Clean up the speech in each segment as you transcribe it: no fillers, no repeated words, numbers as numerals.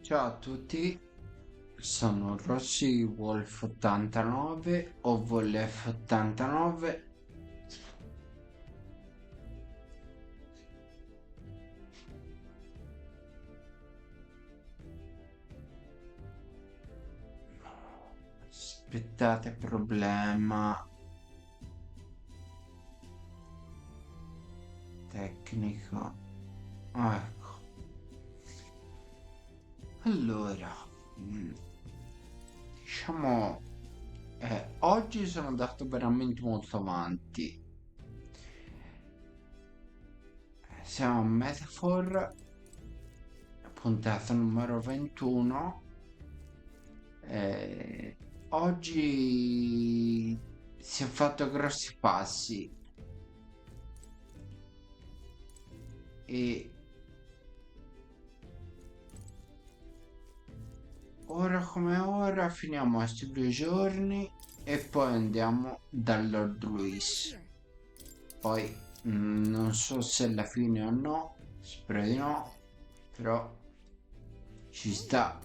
Ciao a tutti, sono Rossi Wolf 89 o Wolf 89. Aspettate, problema tecnico. Ecco. Allora, mm, diciamo, oggi sono andato veramente molto avanti. Siamo a Metaphor, puntata numero 21. Eh, oggi si è fatto grossi passi e ora come ora finiamo questi 2 giorni e poi andiamo dal Lord Luis. Poi non so se alla fine o no, spero di no, però ci sta.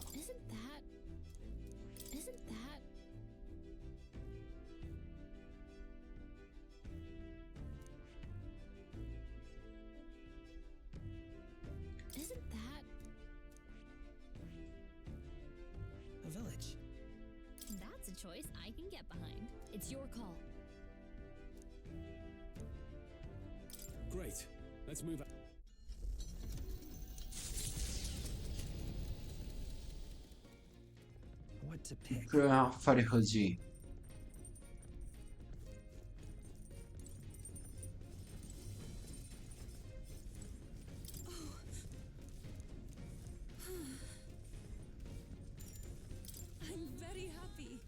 A village. That's a choice I can get behind. It's your call. Great. Let's move. What to pick? Proviamo a fare così. I'm very happy.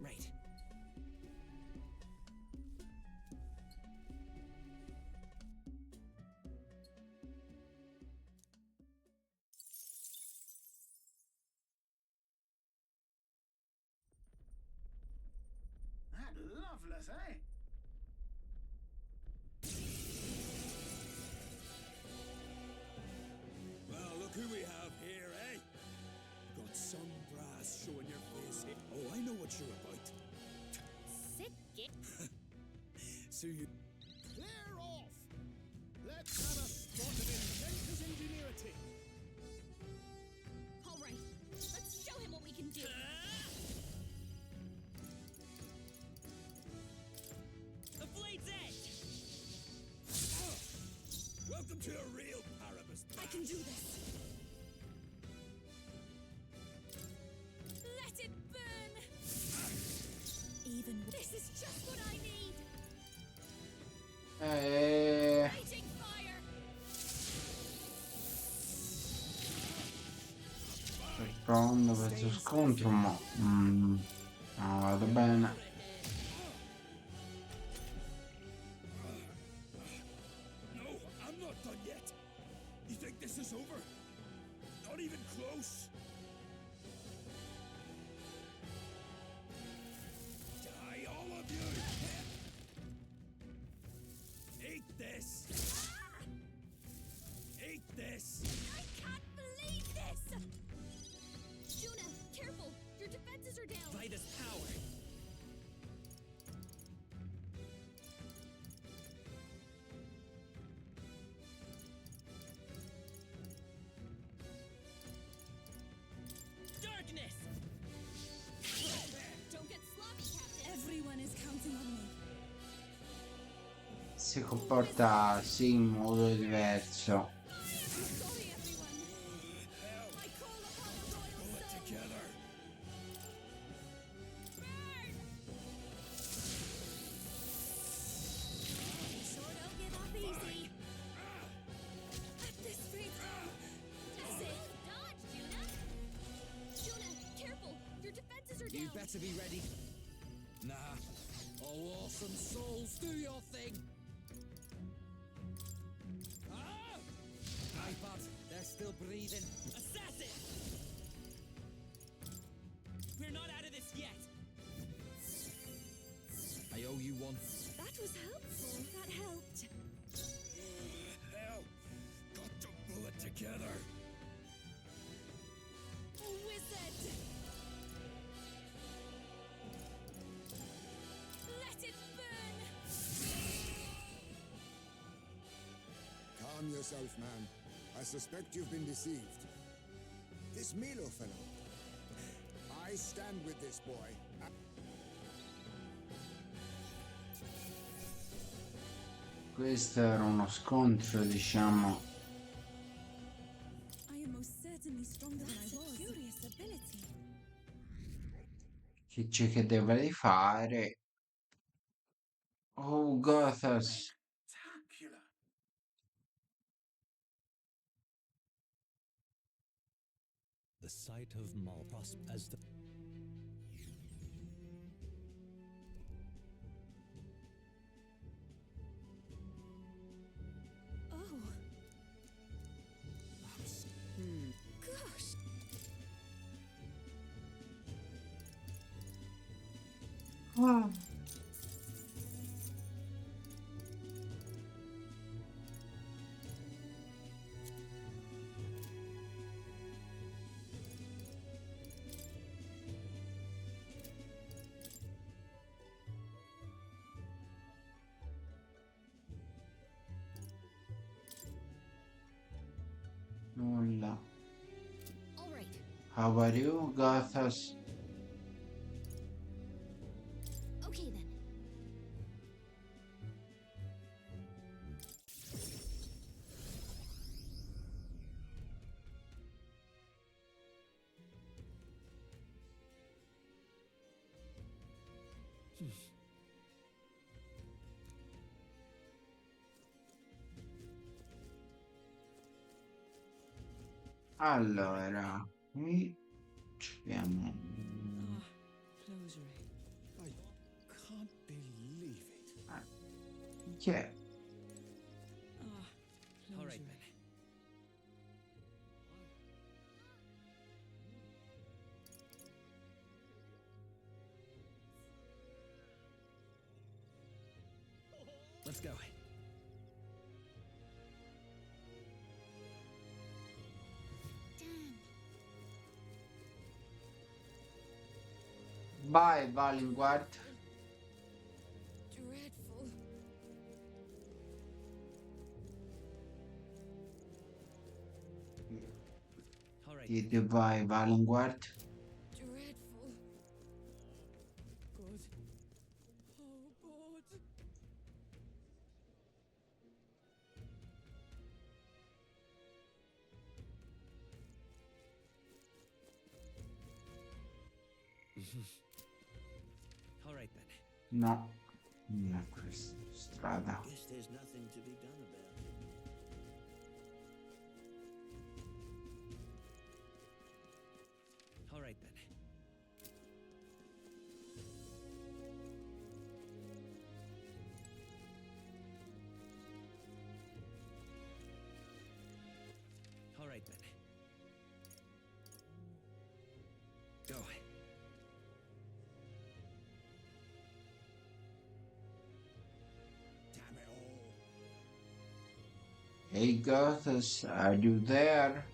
Right. That loveless, eh? Well, look who we have here, eh? Got some brass showing your face. Oh, I know what you're about. Sick it. So you. Clear off! Let's have a spot of inventor's ingenuity. All right, let's show him what we can do. The blade's edge! Welcome to a real Parabus. I can do this. Let it burn. Even This is just what I need. Raging fire. Rispondo questo scontro, ma non vado bene. No, I'm not done yet. You think this is over? Not even close. Die, all of you! Eat this! Eat this! I can't believe this. Juna, careful! Your defenses si comporta sì in modo diverso. Sorry, everyone. I call upon the royal Pull it sun. together. Sure don't give up easy. At this rate, that's it. Dodge, Juna! Juna, careful! Your defenses are You down! better be ready. Nah. Oh, awesome souls, do your thing. Ah! iPad, they're still breathing. Assassin! We're not out of this yet. I owe you one. That was helpful. That helped. Hell, got to pull it together. Wizard! Let it burn! Calm yourself, man. I suspect you've been deceived. This Milo fellow. I stand with this boy. Questo era uno scontro, diciamo. I am most certainly stronger than I was. Curious ability. Che ci chiedeva di fare. Oh, Gothas. Spectacular. The sight of Malpros as the Oh. Gosh. Ah. Nulla. All right. How are you, Gothas? Okay then. Allora, qui abbiamo Closure. I can't believe it. chi è? All right, then. Let's go. Damn. Vai, Valingard. Dreadful. All right. Dite vai, Valingard. Dreadful. Good. Oh, good. All right, then. No, non è questa strada. Guess there's nothing to be done about it. All right, then. All right, then. Go. Damn it all. Hey, Gothas, are you there?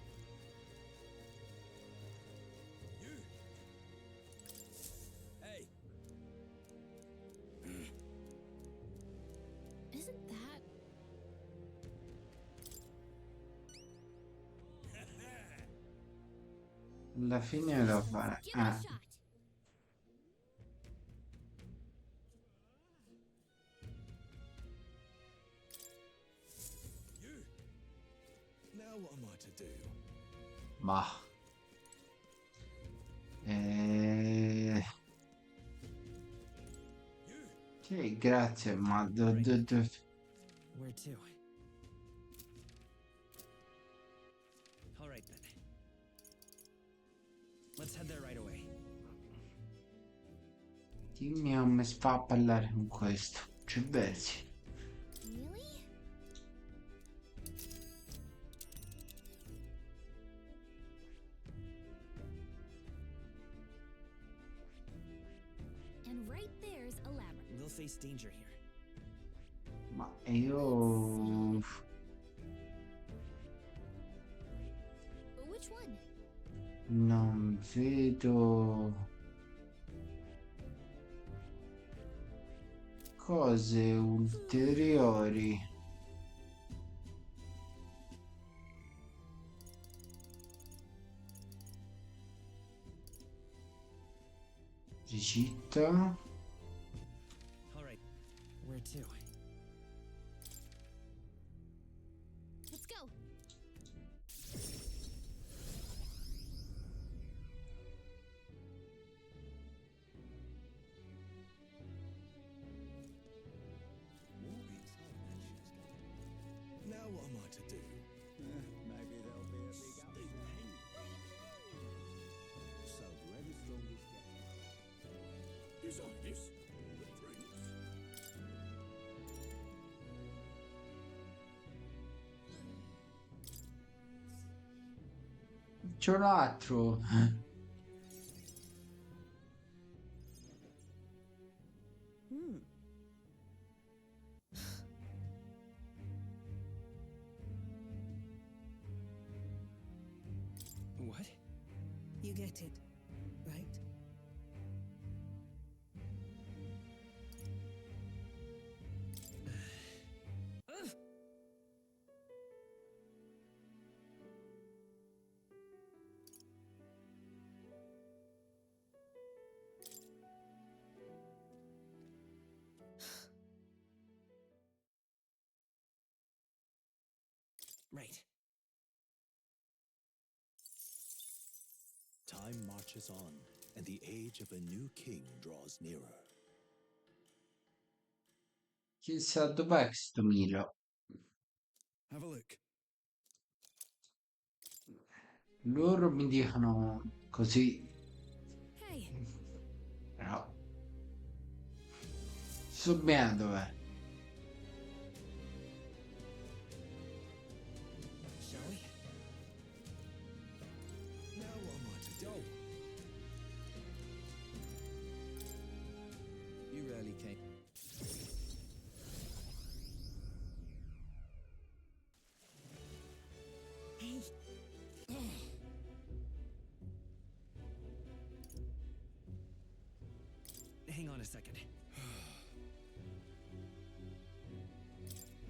You. Hey, Isn't that? Alla fine devo fare. Give it a shot. what am I to do? Ma. Sì, grazie, ma Where to? All right then. Let's head there right away. dimmi come si fa a parlare con questo. Ci pensi? Really? And right there's a labyrinth. We'll face danger here. Ma io... Which one? non vedo... cose ulteriori. Egitto. All right. Where to? Let's go. Now what am I to do? Maybe there'll be a big upset. So whoever's strongest gets His Highness, the Prince. C'è un altro. What? You get it, right? Right. Time marches on, and the age of a new king draws nearer. Chissà dov'è questo Milo. Have a look. Loro mi dicono così, Hey, però so bene dov'è. Shall we? Now what am I to do? You really came. Hey, Hang on a second.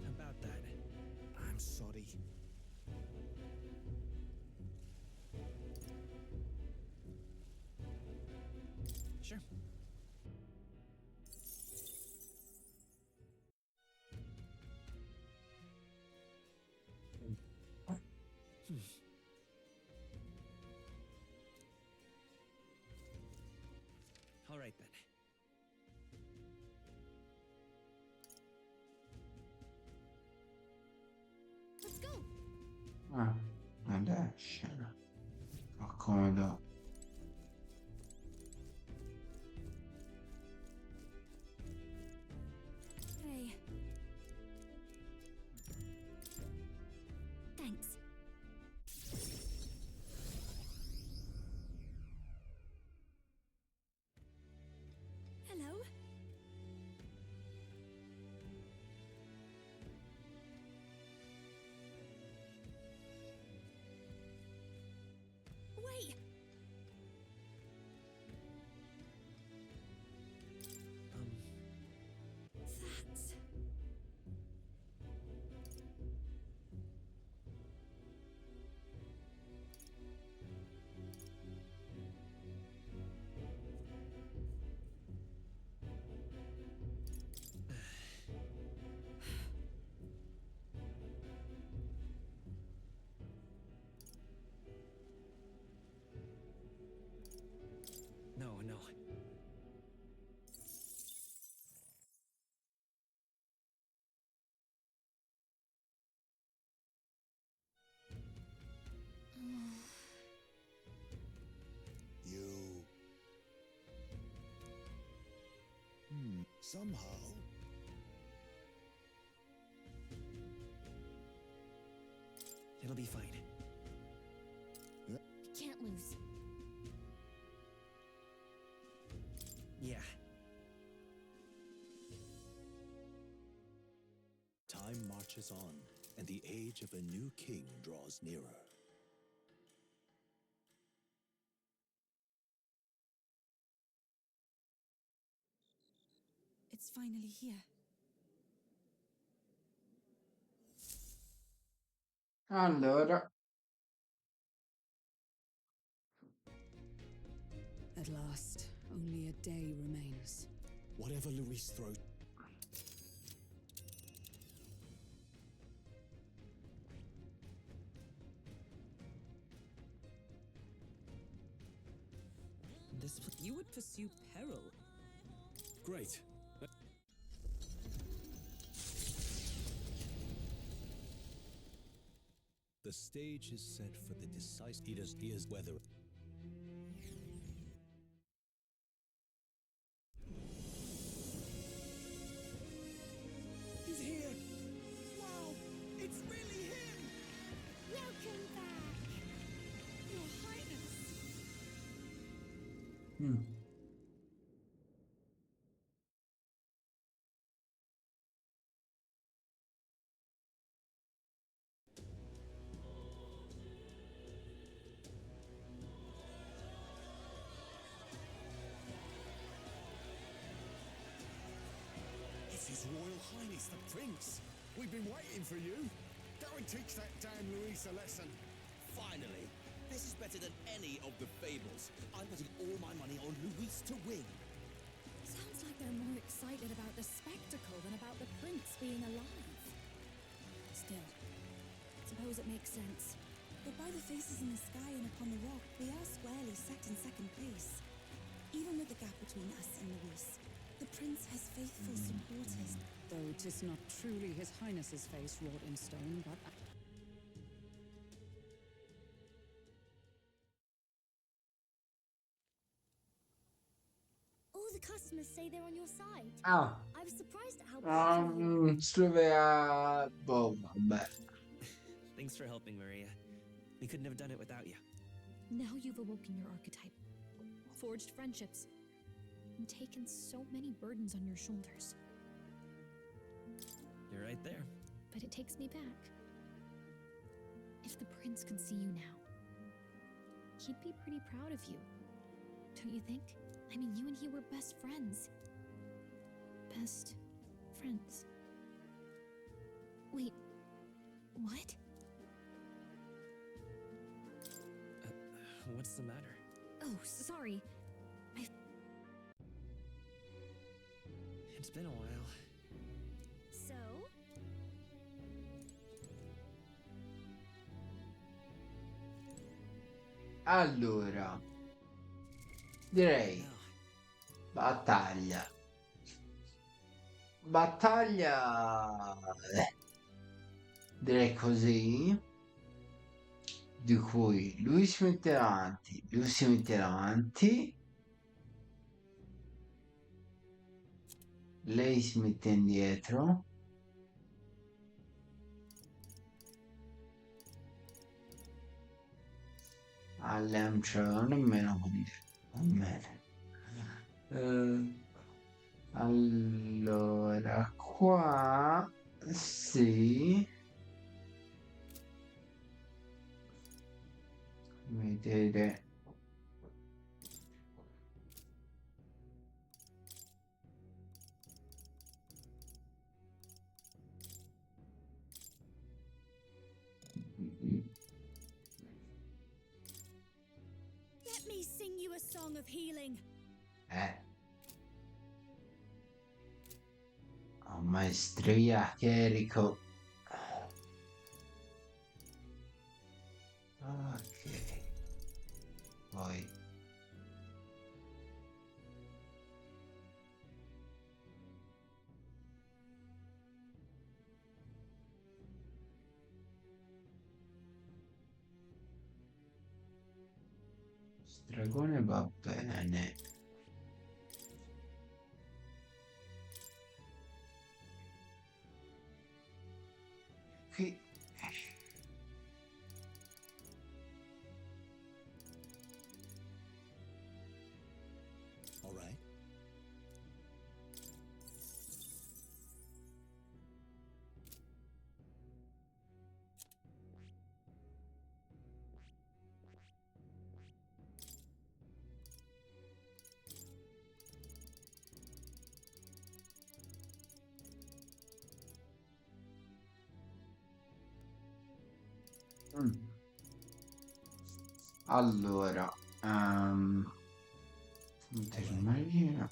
About that. I'm sorry. Sure. All right then. let's go. Ah, adesso. Accomodo. Hey. Thanks. Hello. Wait. Somehow, It'll be fine. We can't lose. Yeah. Time marches on, and the age of a new king draws nearer. It's finally here. Allora, At last, only a day remains. Whatever Luis throws. You would pursue peril. Great. The stage is set for the decisive. He is whether. He's here! Wow! It's really him! Welcome back, Your Highness. it's His Royal Highness the Prince. We've been waiting for you. Go and teach that damn Luis a lesson. Finally! This is better than any of the fables. I'm putting all my money on Luis to win. Sounds like they're more excited about the spectacle than about the prince being alive. Still, suppose it makes sense. But by the faces in the sky and upon the rock, we are squarely set in second place. Even with the gap between us and Luis, the prince has faithful supporters. Though 'tis not truly His Highness's face wrought in stone, but All the customers say they're on your side. ah, I was surprised at how Slovea, boh, vabbè. Thanks for helping, Maria. We couldn't have done it without you. Now you've awoken your archetype, forged friendships, and taken so many burdens on your shoulders. You're right there. But it takes me back. If the prince could see you now, he'd be pretty proud of you. Don't you think? I mean, you and he were best friends. Best friends. Wait, what? What's the matter? Oh, sorry. It's been a while. So, Allora, direi No. battaglia. Battaglia, direi così, di cui lui si mette avanti, lui si mette avanti, lei si mette indietro. Allem ce l'ho nemmeno con il... Va bene. Allora, qua sì. Vedere. let me sing you a song of healing. Maestria, chierico. Ok. Poi. Dragone va bene. qui. All right. Mm. Allora, Maria.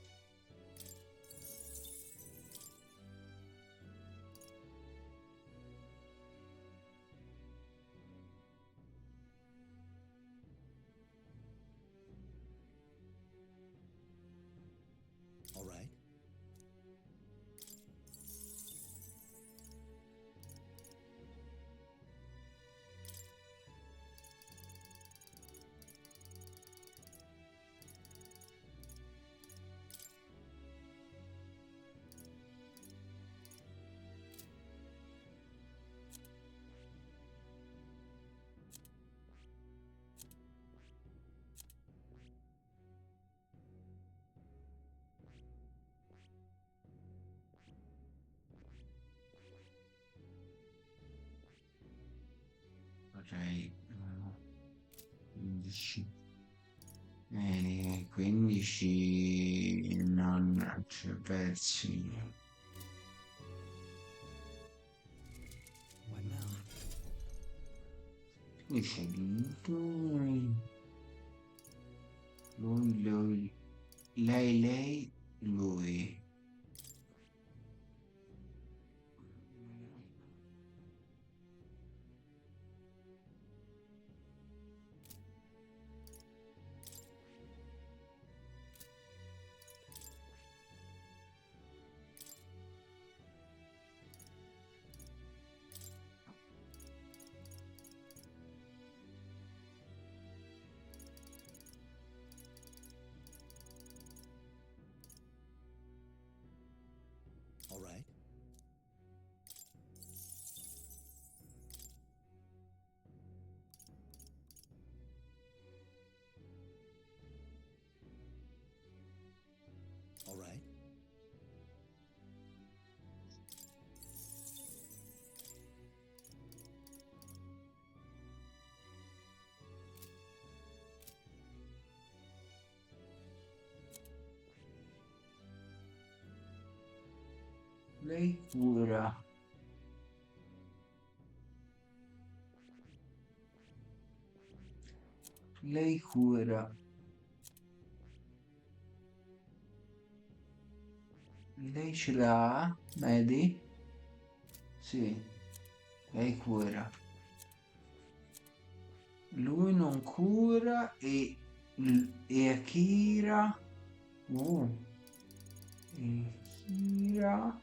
All right. Vorrei 15. 15 non c'è pezzi. What now? Quindi c'è lui, lei, lui. All right. All right. Lei cura. Lei cura. Lei ce l'ha, vedi? Sì, lei cura. Lui non cura e Akira. Akira.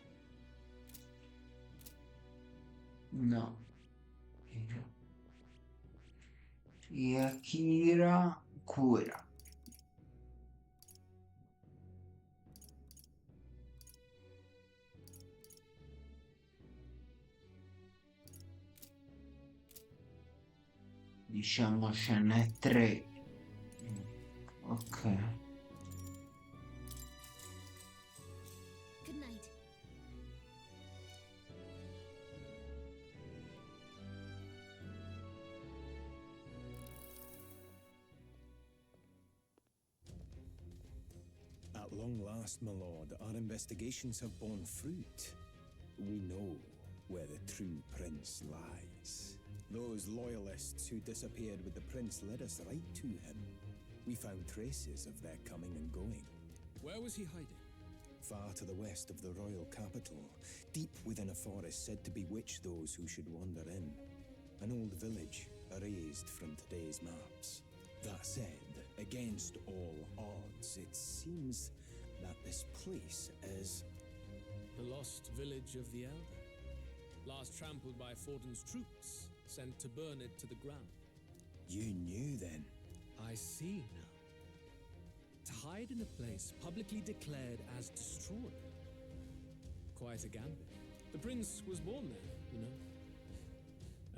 No. E Akira cura. Diciamo ce n'è 3. Ok. Good night. At long last, my lord, our investigations have borne fruit. We know where the true prince lies. Those loyalists who disappeared with the prince led us right to him. We found traces of their coming and going. Where was he hiding? Far to the west of the royal capital, deep within a forest said to bewitch those who should wander in. An old village, erased from today's maps. That said, against all odds, it seems that this place is... The lost village of the Elder. Last trampled by Fortin's troops, sent to burn it to the ground. You knew then? I see now. To hide in a place publicly declared as destroyed. Quite a gambit. The prince was born there, you know.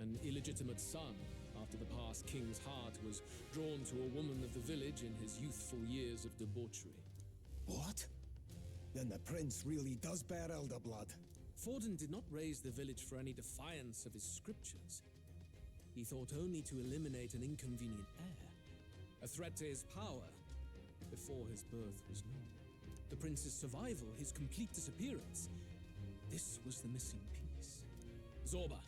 an illegitimate son after the past king's heart was drawn to a woman of the village in his youthful years of debauchery. What? Then the prince really does bear elder blood. Forden did not raise the village for any defiance of his scriptures. He thought only to eliminate an inconvenient heir, a threat to his power, before his birth was known. The prince's survival, his complete disappearance, this was the missing piece. Zorba,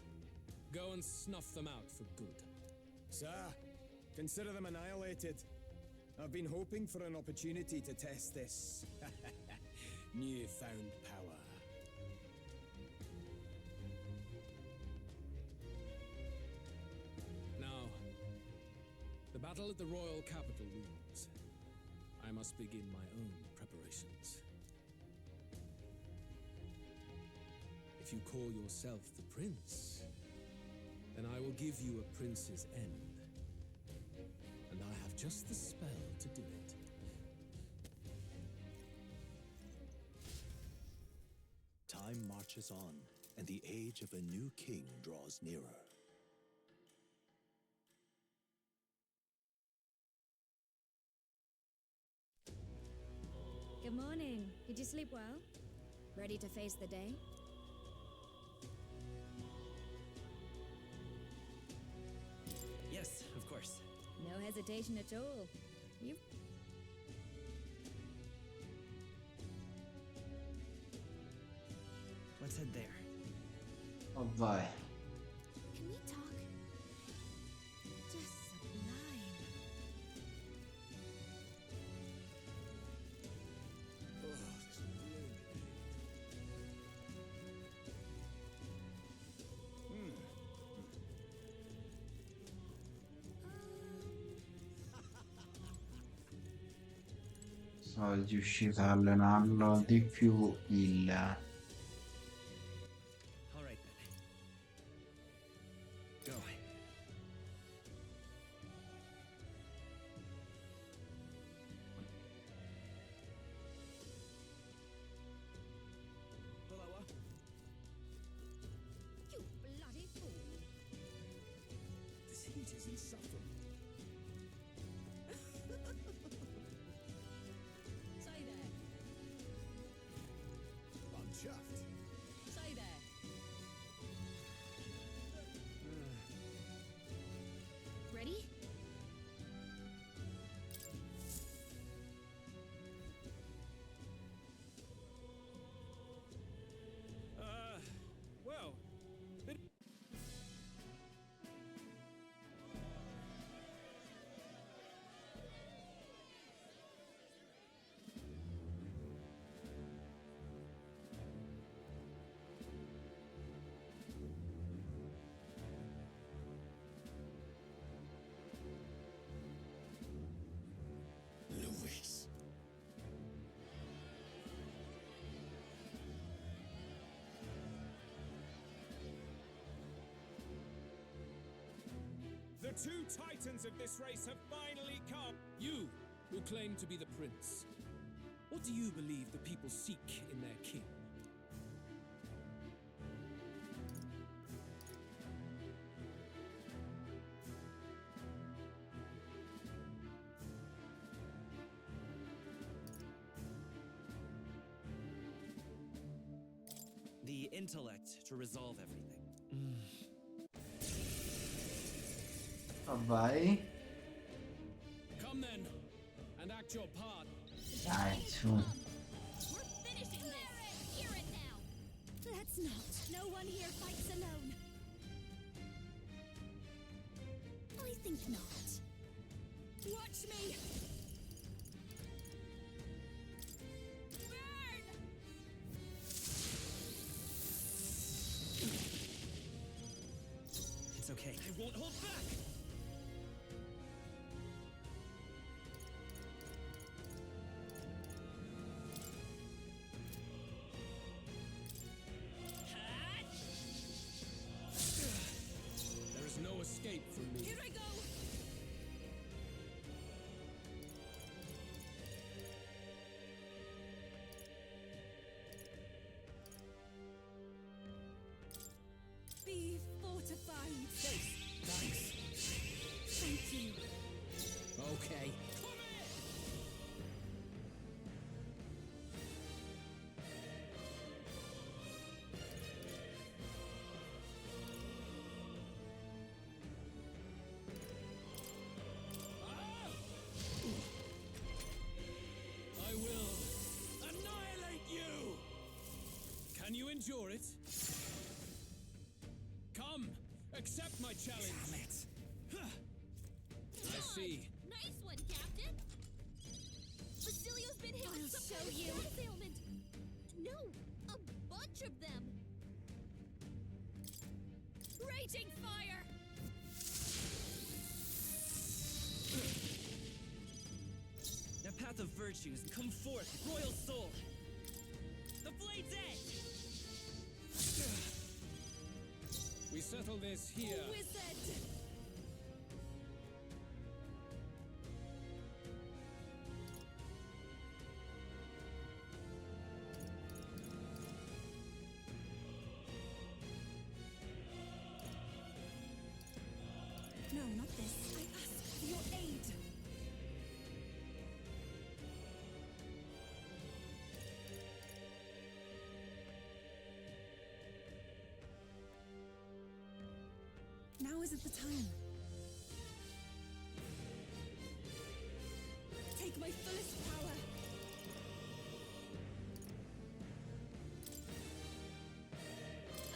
go and snuff them out for good. Sir, consider them annihilated. I've been hoping for an opportunity to test this newfound power. Now, the battle at the royal capital looms. I must begin my own preparations. If you call yourself the prince, then I will give you a prince's end. And I have just the spell to do it. Time marches on, and the age of a new king draws nearer. Good morning. Did you sleep well? Ready to face the day? Yes, of course. No hesitation at all. You... Let's head there. Oh, vai. Can we talk? Just sublime. Sono riuscito a allenarlo di più il... All right then. Go. Pulawa. You bloody fool. This heat is insufferable. Stay there. I'm chuffed. Stay there. Ready? Well, Luis. the two titans of this race have finally come. You, who claim to be the prince. What do you believe the people seek in their king? The intellect to resolve everything. Vai. Come then, and act your part. Dai, su. We're finishing this. Hear it now. Let's not. No one here fights alone. I think not. Watch me. Burn! It's okay. I won't hold back! There is no escape from me. Here I go. Be fortified. Thanks. Thank you. Okay. I will annihilate you! Can you endure it? Come, accept my challenge. Damn it. I see. Nice one, Captain. Basilio's been hit with some kind of stomach ailment. No, a bunch of them. Raging fire! The path of virtues, come forth, royal soul! The blade's edge! We settle this here. Wizard! No, not this. I ask for your aid. Now isn't the time. Take my fullest power.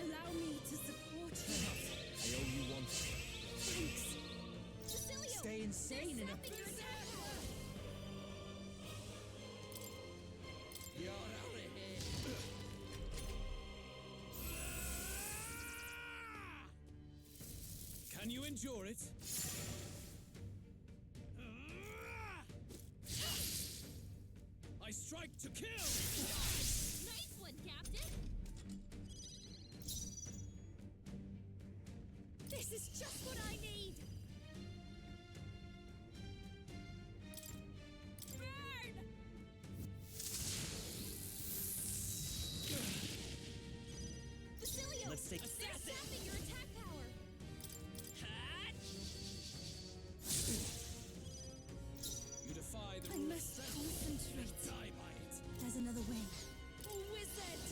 Allow me to support you. I owe you one. Thanks. Basilio! Stay insane in a Sapping your attack power! You're out of here. Can you endure it? I strike to kill! Nice one, Captain! This is just what I need! Burn! Basilio! Let's take- They're sapping your attack power! You defy the I rules of must strength concentrate. and die by it. There's another way. Wizard!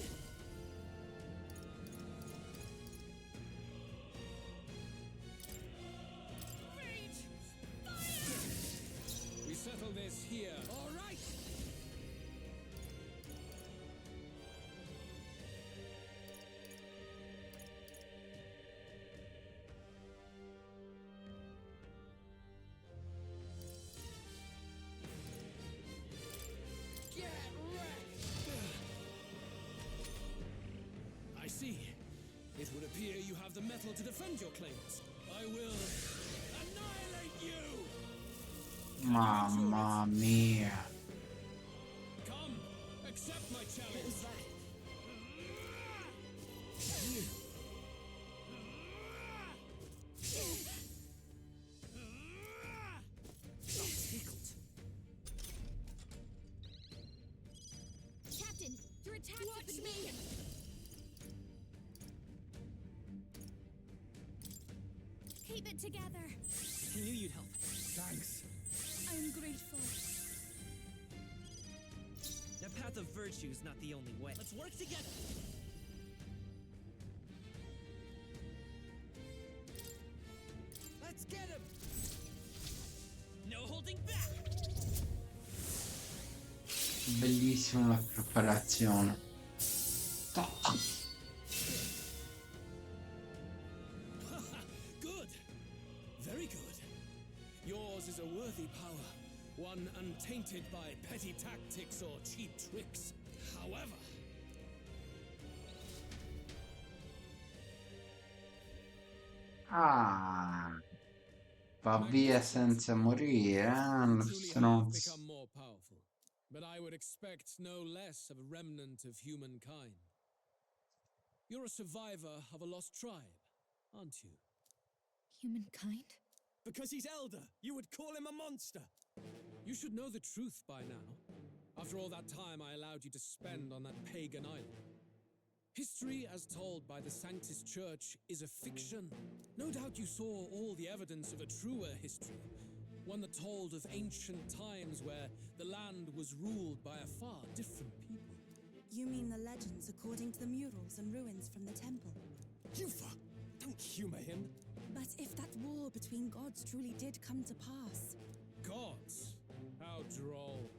Rage! Fire! We settle this here. All right. Get wrecked. I see. It would appear you have the metal to defend your claims. I will annihilate you. Mamma mia. Come, accept my challenge. What was that? Tickled. Captain, your attacks have been made! Keep it together! I knew you'd help. Thanks. I am grateful. The path of virtue is not the only way. Let's work together! Let's get him! No holding back! Bellissima la preparazione. Toh. Good. Very good. Yours is a worthy power, one untainted by petty tactics or cheap tricks. However, Ah, va via senza morire, lo truly have stronzo. become more powerful, but I would expect no less of a remnant of humankind. You're a survivor of a lost tribe, aren't you? Humankind? Because he's elder, you would call him a monster. You should know the truth by now. After all that time I allowed you to spend on that pagan island. History as told by the Sanctus Church is a fiction. No doubt you saw all the evidence of a truer history, one that told of ancient times where the land was ruled by a far different people. You mean the legends according to the murals and ruins from the temple? Yufa! Don't humor him. But if that war between gods truly did come to pass... Gods? How droll.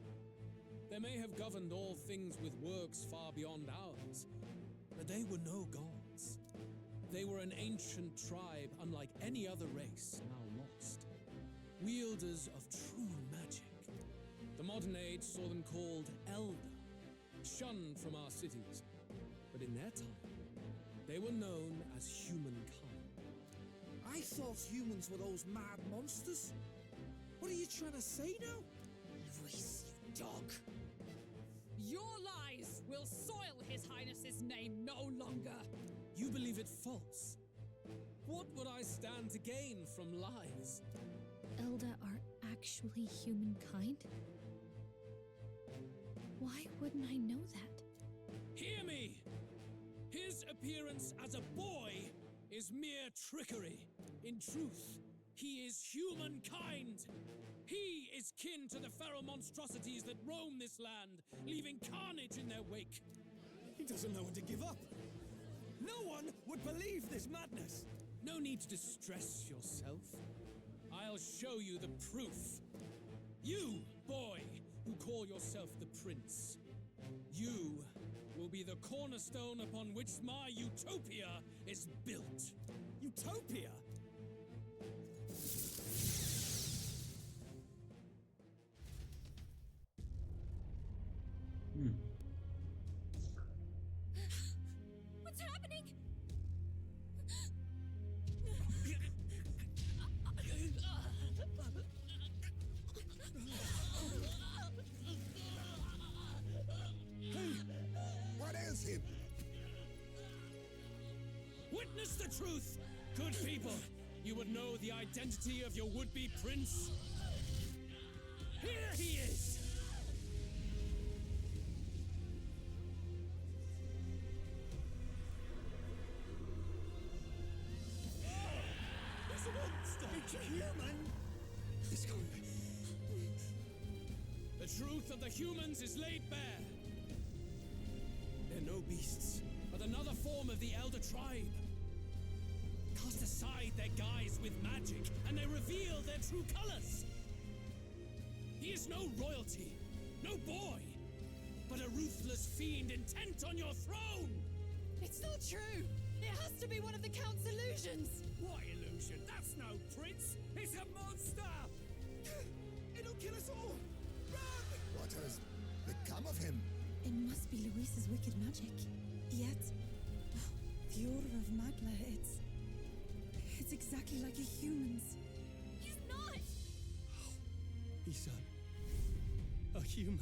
They may have governed all things with works far beyond ours, but they were no gods. They were an ancient tribe unlike any other race, now lost. Wielders of true magic. The modern age saw them called Elder, shunned from our cities. But in their time, they were known as humankind. I thought humans were those mad monsters. What are you trying to say now? Luis, you dog. Your lies will soil His Highness's name no longer. You believe it false? What would I stand to gain from lies? Elda are actually humankind? Why wouldn't I know that? Hear me! His appearance as a boy is mere trickery. In truth, he is humankind. He is kin to the feral monstrosities that roam this land, leaving carnage in their wake. He doesn't know when to give up. No one would believe this madness. No need to distress yourself. I'll show you the proof. You, boy, who call yourself the prince. You will be the cornerstone upon which my utopia is built. Utopia? What's happening? What ails him? Witness the truth, good people. You would know the identity of your would-be prince. Here he is! There's a monster! It's a human! It's gone. The truth of the humans is laid bare. They're no beasts, but another form of the Elder Tribe. Cast aside their guise with magic, and they reveal their true colors. He is no royalty, no boy, but a ruthless fiend intent on your throne! It's not true! It has to be one of the Count's illusions! What illusion? That's no prince! It's a monster! It'll kill us all! Run! What has become of him? It must be Luis's wicked magic. Yet, the aura of Magla, it's exactly like a human's. He's not! He's a human.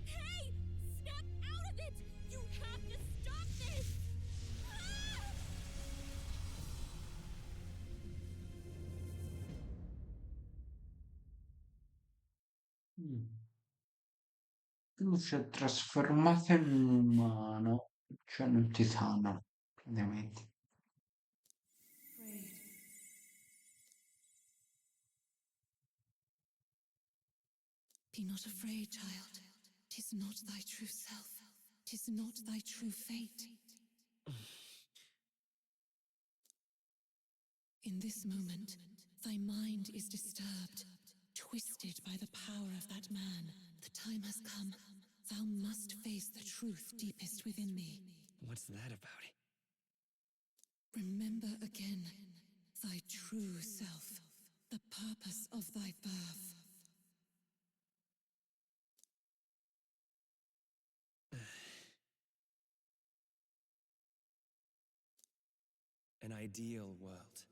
Hey! Snap out of it! You have to stop this! Ah! Lui si è trasformato in un umano, cioè in un titano, praticamente. Be not afraid, child. 'Tis not thy true self. 'Tis not thy true fate. In this moment, thy mind is disturbed, twisted by the power of that man. The time has come. Thou must face the truth deepest within thee. What's that about? Remember again thy true self, the purpose of thy birth. An ideal world.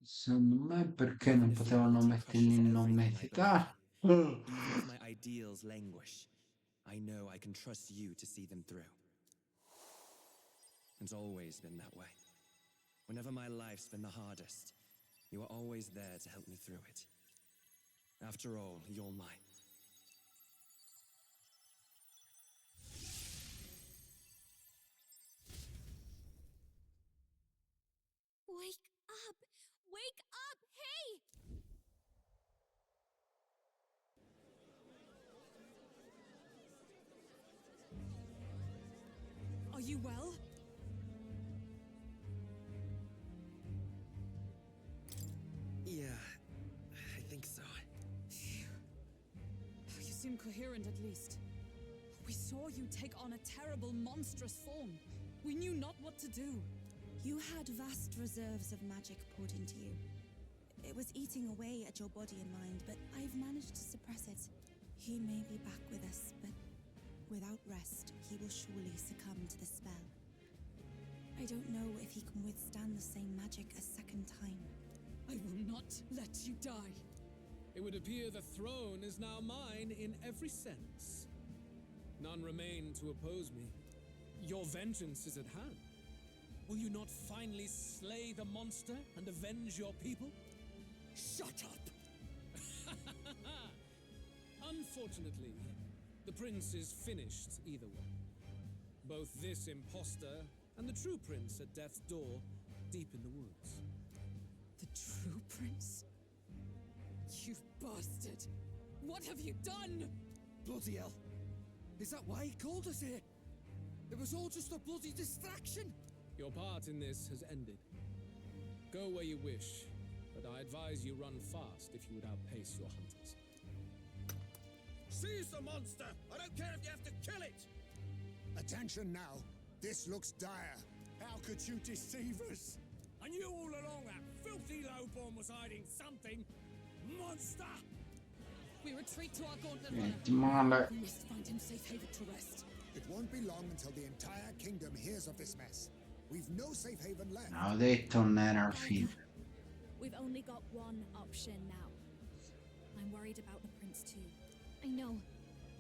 Secondo me perché non potevano mettergli il nome titano? Even if my ideals languish, I know I can trust you to see them through. It's always been that way. Whenever my life's been the hardest, you are always there to help me through it. After all, you're mine. you well? Yeah, I think so. You seem coherent at least. We saw you take on a terrible, monstrous form. We knew not what to do. You had vast reserves of magic poured into you. It was eating away at your body and mind, but I've managed to suppress it. He may be back with us, but without rest, he will surely succumb to the spell. I don't know if he can withstand the same magic a second time. I will not let you die. It would appear the throne is now mine in every sense. None remain to oppose me. Your vengeance is at hand. Will you not finally slay the monster and avenge your people? Shut up! Unfortunately, the prince is finished either way. Both this imposter and the true prince at death's door, deep in the woods. The true prince? You bastard! What have you done? Bloody hell! Is that why he called us here? It was all just a bloody distraction! Your part in this has ended. Go where you wish, but I advise you run fast if you would outpace your hunters. Seize the monster! I don't care if you have to kill it! Attention now. This looks dire. How could you deceive us? I knew all along that filthy lowborn was hiding something! Monster! We retreat to our gauntlet Senti runner. male. We must find him safe haven to rest. It won't be long until the entire kingdom hears of this mess. We've no safe haven left. Ho detto non era il film. We've only got one option now. I'm worried about the prince too. I know.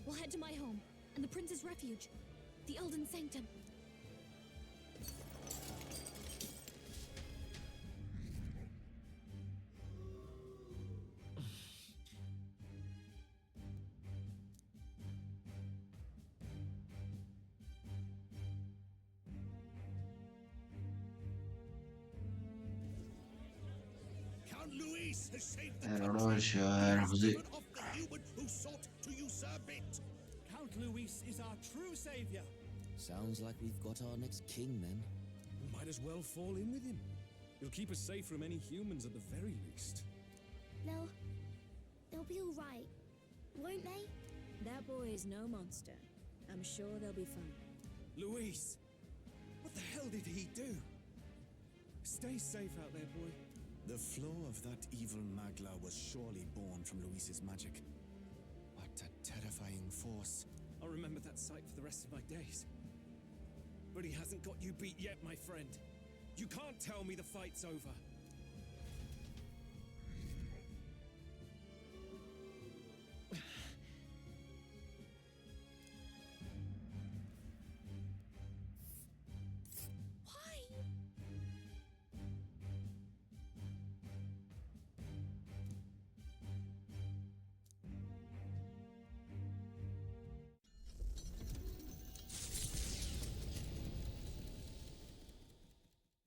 We'll head to my home and the prince's refuge, the Elden Sanctum. Count Luis has saved the L'orologio era così. even of the human who sought to usurp it! Count Luis is our true savior! Sounds like we've got our next king then. Might as well fall in with him. He'll keep us safe from any humans at the very least. They'll be all right, won't they? That boy is no monster. I'm sure they'll be fine. Luis! What the hell did he do? Stay safe out there, boy. The flow of that evil Magla was surely born from Luis's magic. What a terrifying force. I'll remember that sight for the rest of my days. But he hasn't got you beat yet, my friend. You can't tell me the fight's over.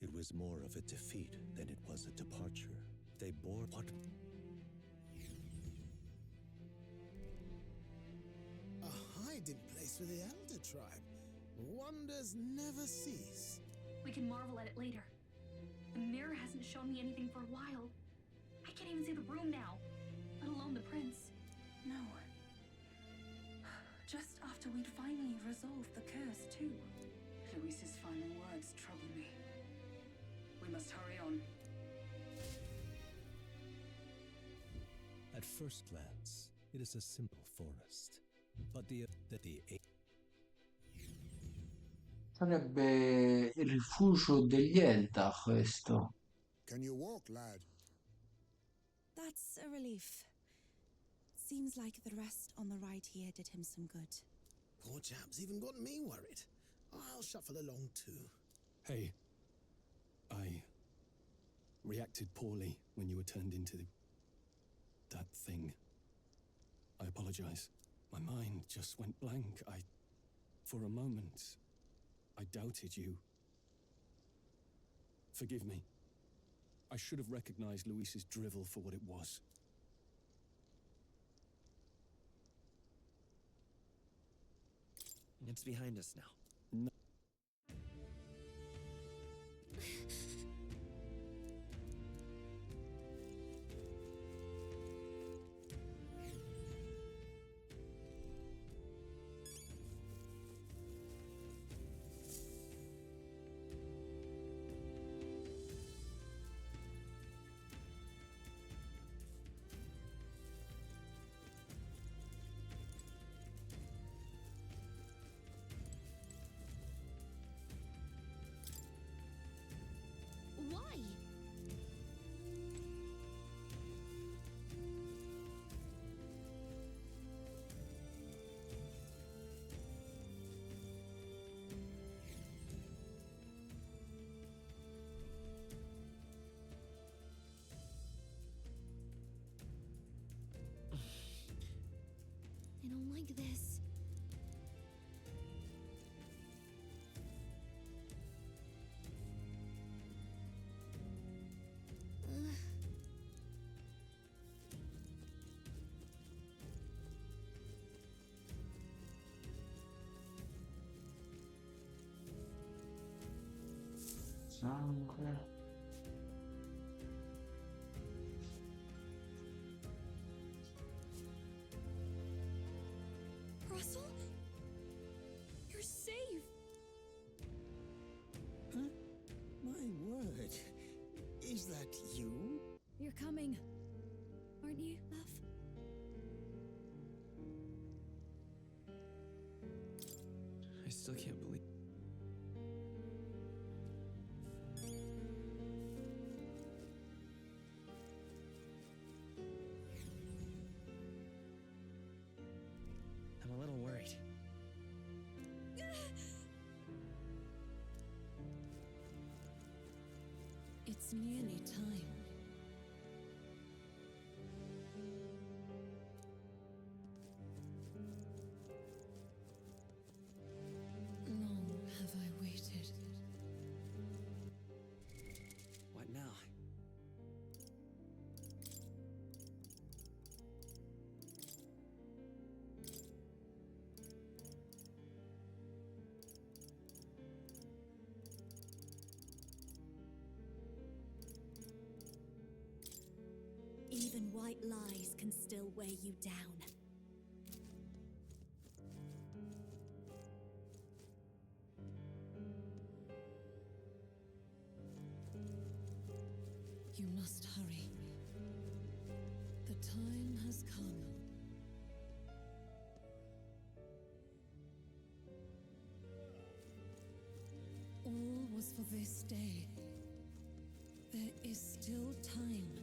It was more of a defeat than it was a departure. They bore what? A hiding place for the Elder Tribe. Wonders never cease. We can marvel at it later. The mirror hasn't shown me anything for a while. I can't even see the room now, let alone the prince. No. Just after we'd finally resolved the curse, too. Luis's final words trouble me. We must hurry on. At first glance, it is a simple forest. But the Sarebbe il rifugio degli Eldar questo. Can you walk, lad? That's a relief. Seems like the rest on the ride here did him some good. Poor chap's even got me worried. I'll shuffle along too. Hey, I reacted poorly when you were turned into that thing. I apologize. My mind just went blank. For a moment, I doubted you. Forgive me. I should have recognized Luis's drivel for what it was. It's behind us now. No. don't like this. Sangue. Russell? You're safe! Huh? My word. Is that you? You're coming, aren't you, love? I still can't believe. I'm a little worried. It's nearly time. Long have I waited. What now? Even white lies can still weigh you down. You must hurry. The time has come. All was for this day. There is still time.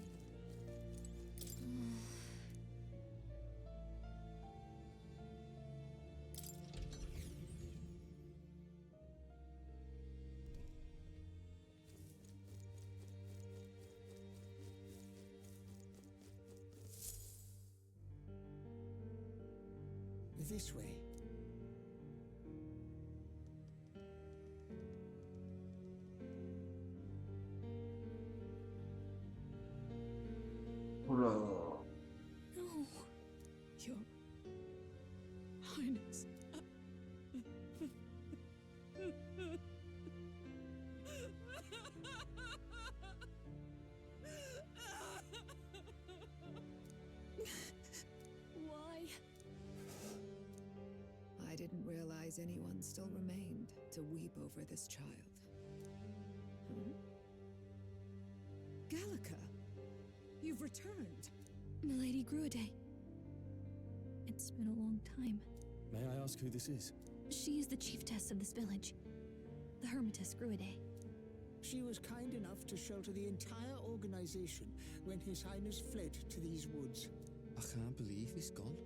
This way. Bro. No, Your Highness. Why? I didn't realize anyone still remained to weep over this child. Gallica, you've returned. Milady Gruaday. It's been a long time. May I ask who this is? She is the chiefess of this village. The Hermitess Gruaday. She was kind enough to shelter the entire organization when His Highness fled to these woods. I can't believe he's gone.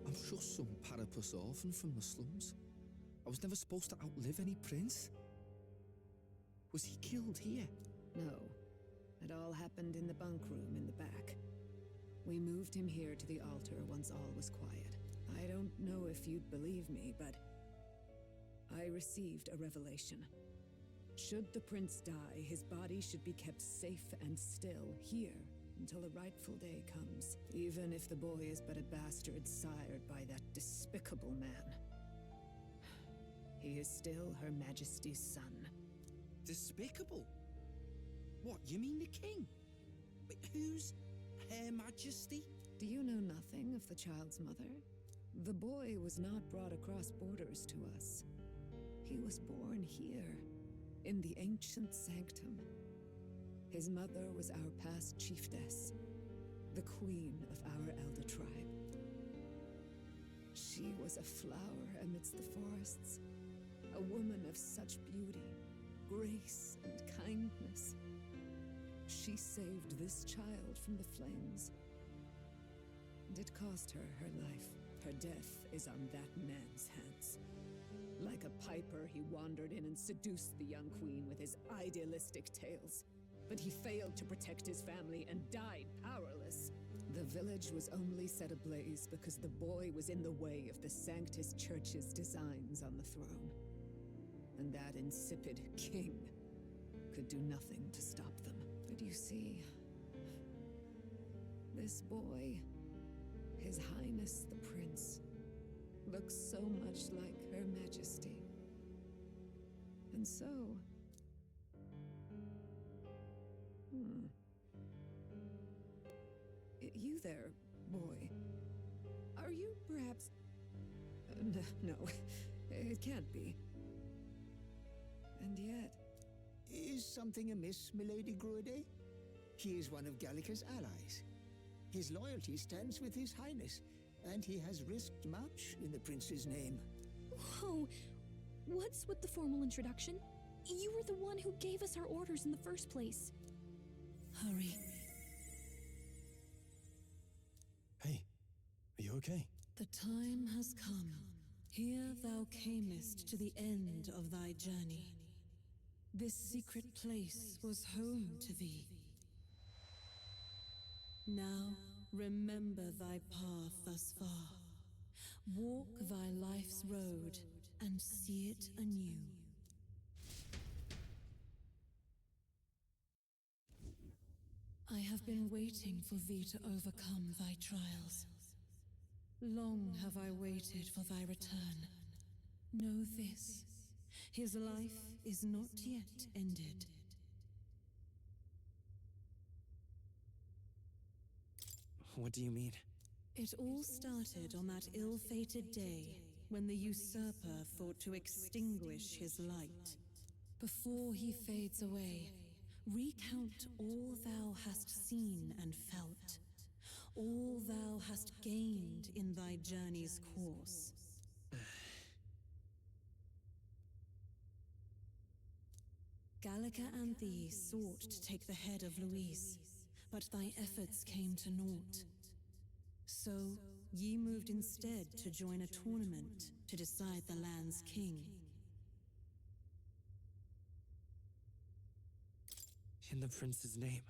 I'm just some parapus orphan from the slums. I was never supposed to outlive any prince. Was he killed here? No. It all happened in the bunk room in the back. We moved him here to the altar once all was quiet. I don't know if you'd believe me, but I received a revelation. Should the prince die, his body should be kept safe and still here until a rightful day comes, even if the boy is but a bastard sired by that despicable man. He is still Her Majesty's son. Despicable? What, you mean the king? Wait, who's Her Majesty? Do you know nothing of the child's mother? The boy was not brought across borders to us. He was born here, in the ancient sanctum. His mother was our past chiefess, the queen of our elder tribe. She was a flower amidst the forests, a woman of such beauty, grace, and kindness. She saved this child from the flames, and it cost her her life. Her death is on that man's hands. Like a piper, he wandered in and seduced the young queen with his idealistic tales. But he failed to protect his family and died powerless. The village was only set ablaze because the boy was in the way of the Sanctus Church's designs on the throne. And that insipid king could do nothing to stop them. But you see, this boy, His Highness the Prince, looks so much like Her Majesty. And so... You there, boy. Are you perhaps... no, it can't be. And yet... Is something amiss, Milady Gruede? He is one of Gallica's allies. His loyalty stands with His Highness, and he has risked much in the Prince's name. Whoa! What's with the formal introduction? You were the one who gave us our orders in the first place. Hurry. Hey, are you okay? The time has come. Here thou camest to the end of thy journey. This secret place was home to thee. Now remember thy path thus far. Walk thy life's road and see it anew. I have been waiting for thee to overcome thy trials. Long have I waited for thy return. Know this, his life is not yet ended. What do you mean? It all started on that ill-fated day when the usurper thought to extinguish his light. Before he fades away, recount all thou hast seen and felt, all thou hast gained in thy journey's course. Gallica and thee sought to take the head of Louis, but thy efforts came to naught. So, ye moved instead to join a tournament to decide the land's king. In the prince's name.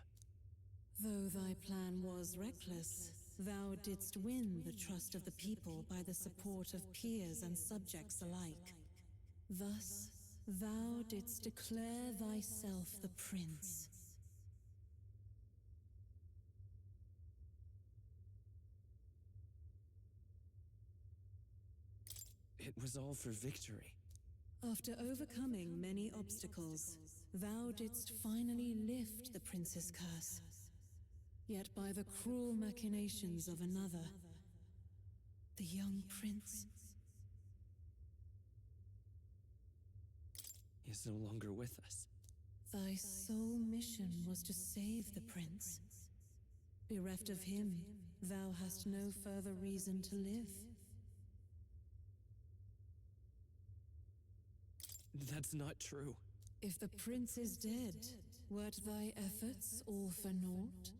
Though thy plan was reckless, thou didst win the trust of the people by the support of peers and subjects alike. Thus, thou didst declare thyself the prince. It was all for victory. After overcoming many obstacles, thou didst finally lift the prince's curse. Yet by the cruel machinations of another, the young prince is no longer with us. Thy sole mission was to save the prince. Bereft of him, thou hast no further reason to live. That's not true. If the prince is dead, wert thy efforts all for naught?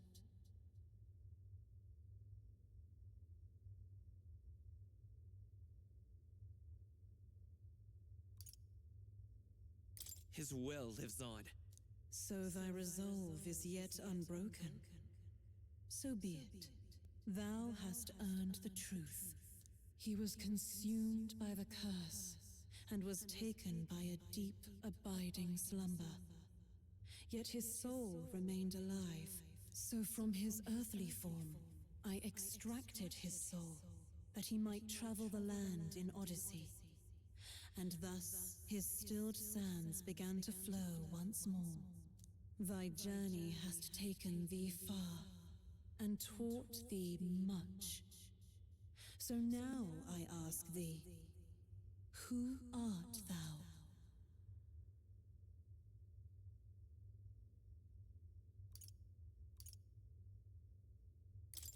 His will lives on. So thy resolve is yet unbroken. So be it. Thou hast earned the truth. He was consumed by the curse, and was taken by a deep, abiding slumber. Yet his soul remained alive, so from his earthly form, I extracted his soul, that he might travel the land in Odyssey. And thus his stilled sands began to flow once more. Thy journey hast taken thee far, and taught thee much. So now I ask thee, who art thou?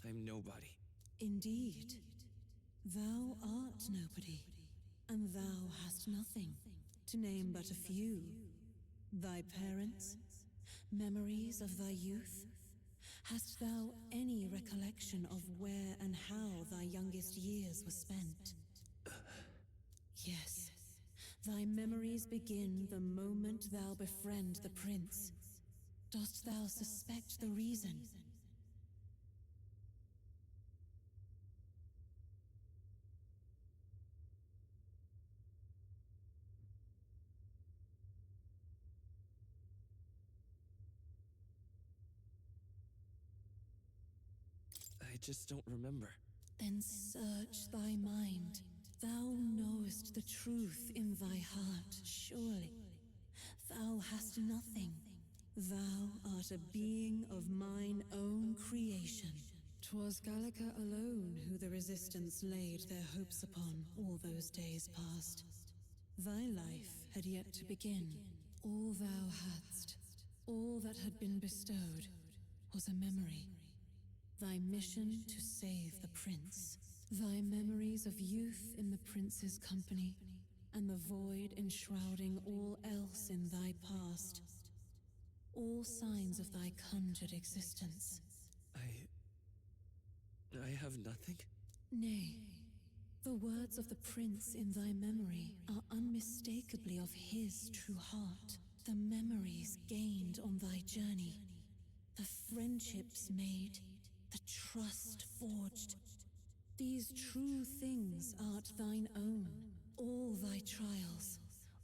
I'm nobody. Indeed, thou art nobody, and thou hast nothing, to name but a few. Thy parents, memories of thy youth. Hast thou any recollection of where and how thy youngest years were spent? Yes, thy memories begin the moment thou befriend the prince. Dost thou suspect the reason? just don't remember. Then search thy mind. Thou knowest the truth in thy heart, surely. Thou hast nothing. Thou art a being of mine own creation. 'Twas Gallica alone who the Resistance laid their hopes upon all those days past. Thy life had yet to begin. All thou hadst, all that had been bestowed, was a memory. Thy mission to save the prince. Thy memories of youth in the prince's company, and the void enshrouding all else in thy past. All signs of thy conjured existence. I have nothing? Nay, the words of the prince in thy memory are unmistakably of his true heart. The memories gained on thy journey, the friendships made, the trust forged. These true things art thine own. All thy trials,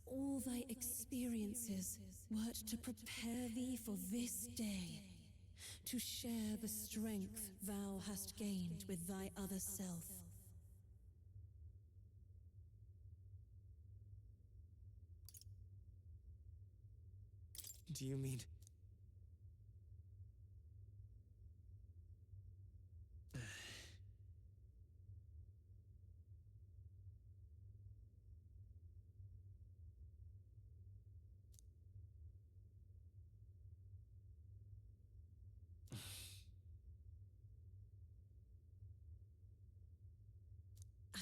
all thy experiences wert to prepare thee for this day, to share the strength thou hast gained with thy other self. Do you mean...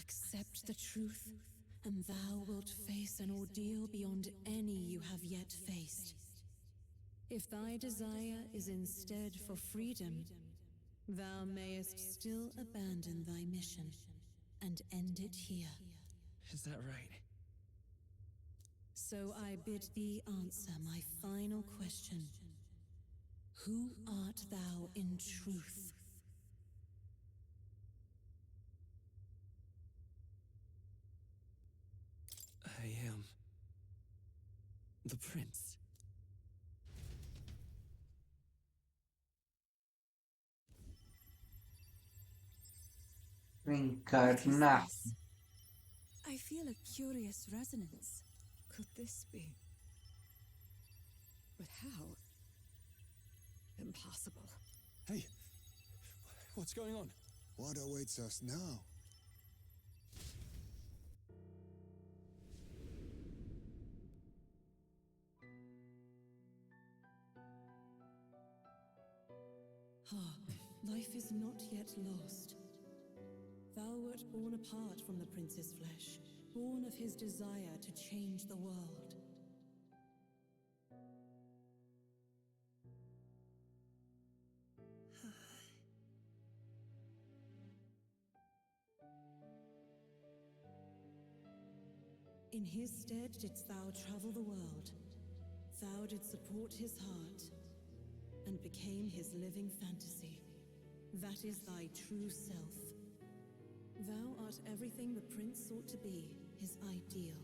Accept the truth, and thou wilt face an ordeal beyond any you have yet faced. If thy desire is instead for freedom, thou mayest still abandon thy mission and end it here. Is that right? So I bid thee answer my final question. Who art thou in truth? I am... the prince. Reincarnato. I feel a curious resonance. Could this be? But how? Impossible. Hey, what's going on? What awaits us now? Life is not yet lost. Thou wert born apart from the prince's flesh, born of his desire to change the world. In his stead didst thou travel the world. Thou didst support his heart, and became his living fantasy. That is thy true self. Thou art everything the prince sought to be, his ideal.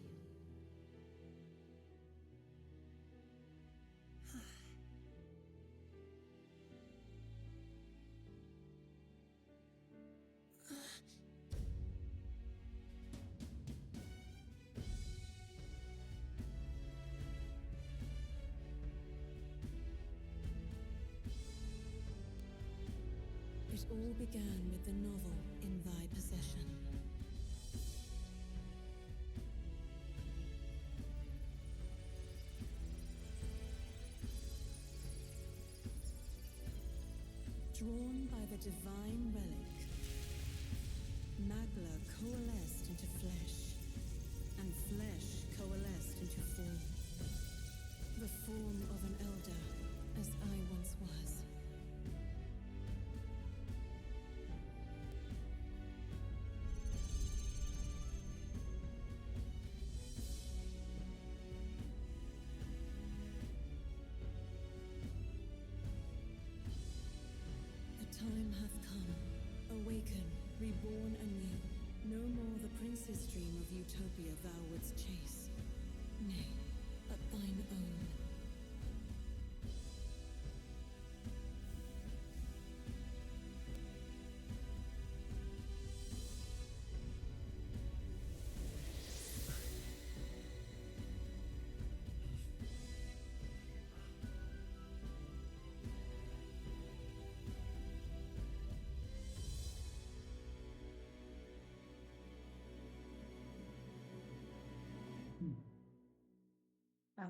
It all began with the novel in thy possession. Drawn by the divine relic, Magla coalesced into flesh, and flesh coalesced into form. The form of an elder, as I once was. Time hath come. Awaken, reborn anew. No more the prince's dream of utopia thou wouldst chase. Nay, but thine own.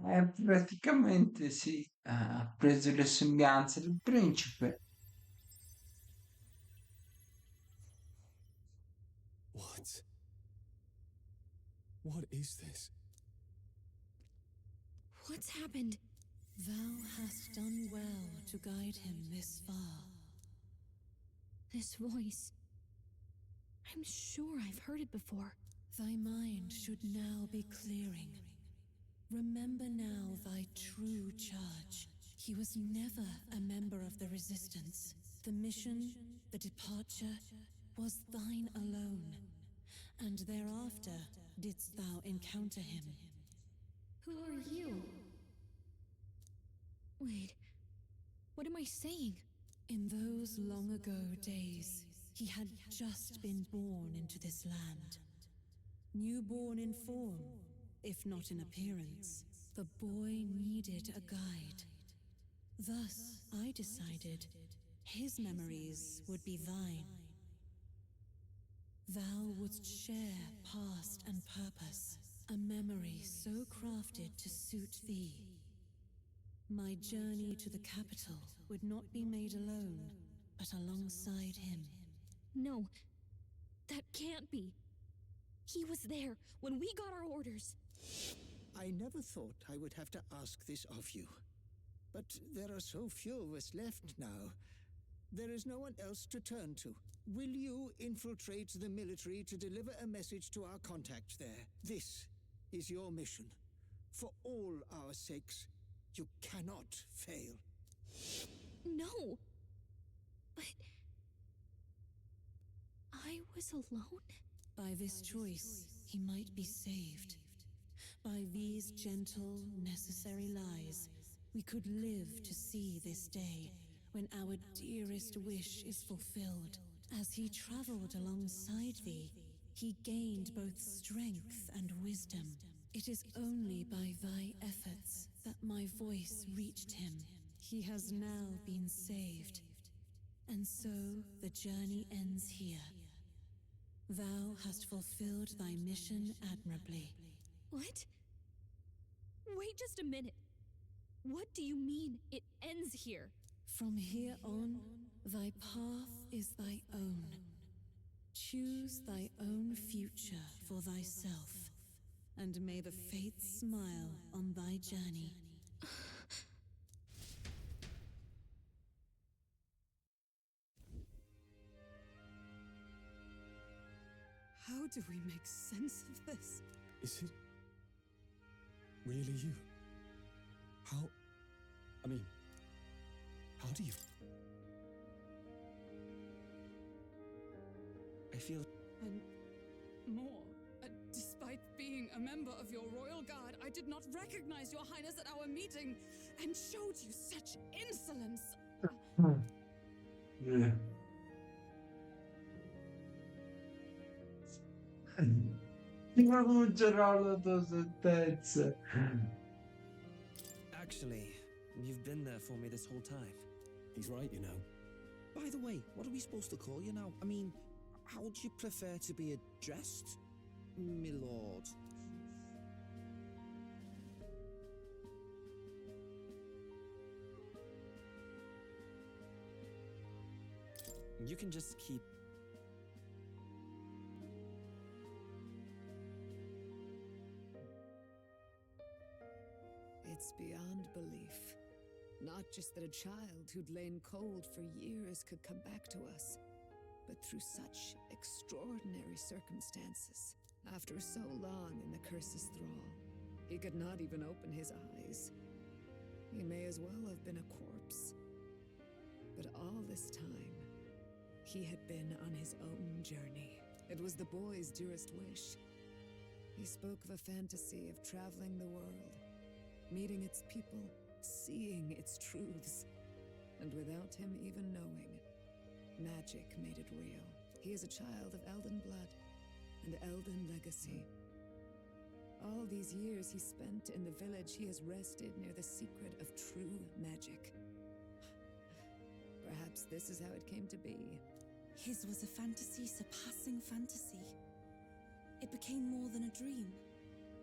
Praticamente sì, ha preso le sembianze del principe. What? What is this? What's happened? Thou hast done well to guide him this far. This voice. I'm sure I've heard it before. Thy mind should now be clearing. Remember now thy true charge. He was never a member of the Resistance. The mission, the departure, was thine alone. And thereafter didst thou encounter him. Who are you? Wait, what am I saying? In those long ago days, he had just been born into this land. Newborn in form, if not in appearance, the boy needed a guide. Thus, I decided his memories would be thine. Thou wouldst share past and purpose, a memory so crafted to suit thee. My journey to the capital would not be made alone, but alongside him. No, that can't be. He was there when we got our orders. I never thought I would have to ask this of you. But there are so few of us left now. There is no one else to turn to. Will you infiltrate the military to deliver a message to our contact there? This is your mission. For all our sakes, you cannot fail. No! But... I was alone? By this choice, he might be saved. By these gentle, necessary lies, we could live to see this day when our dearest wish is fulfilled. As he traveled alongside thee, he gained both strength and wisdom. It is only by thy efforts that my voice reached him. He has now been saved. And so the journey ends here. Thou hast fulfilled thy mission admirably. What? Wait just a minute. What do you mean, it ends here? From here on, thy path is thy own. Choose thy own future for thyself, and may the fates smile on thy journey. How do we make sense of this? Is it really you? How? I mean, how do you? I feel. And more, despite being a member of your royal guard, I did not recognize your highness at our meeting and showed you such insolence. Yeah. Non c'era la tua sentenza. Actually, you've been there for me this whole time. He's right, you know. By the way, what are we supposed to call you now? I mean, how would you prefer to be addressed, my lord? You can just keep. It's beyond belief. Not just that a child who'd lain cold for years could come back to us, but through such extraordinary circumstances. After so long in the curse's thrall, he could not even open his eyes. He may as well have been a corpse. But all this time, he had been on his own journey. It was the boy's dearest wish. He spoke of a fantasy of traveling the world, meeting its people, seeing its truths. And without him even knowing, magic made it real. He is a child of Elden blood and Elden legacy. All these years he spent in the village, he has rested near the secret of true magic. Perhaps this is how it came to be. His was a fantasy surpassing fantasy. It became more than a dream,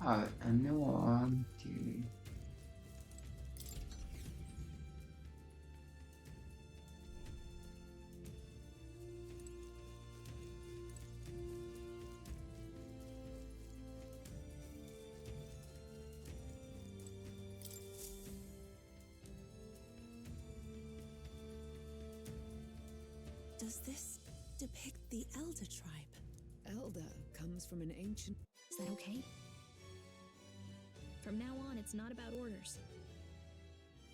Vabbè, andiamo avanti. Does this depict the Elder tribe? Elda comes from an ancient... Is that okay? From now on, it's not about orders.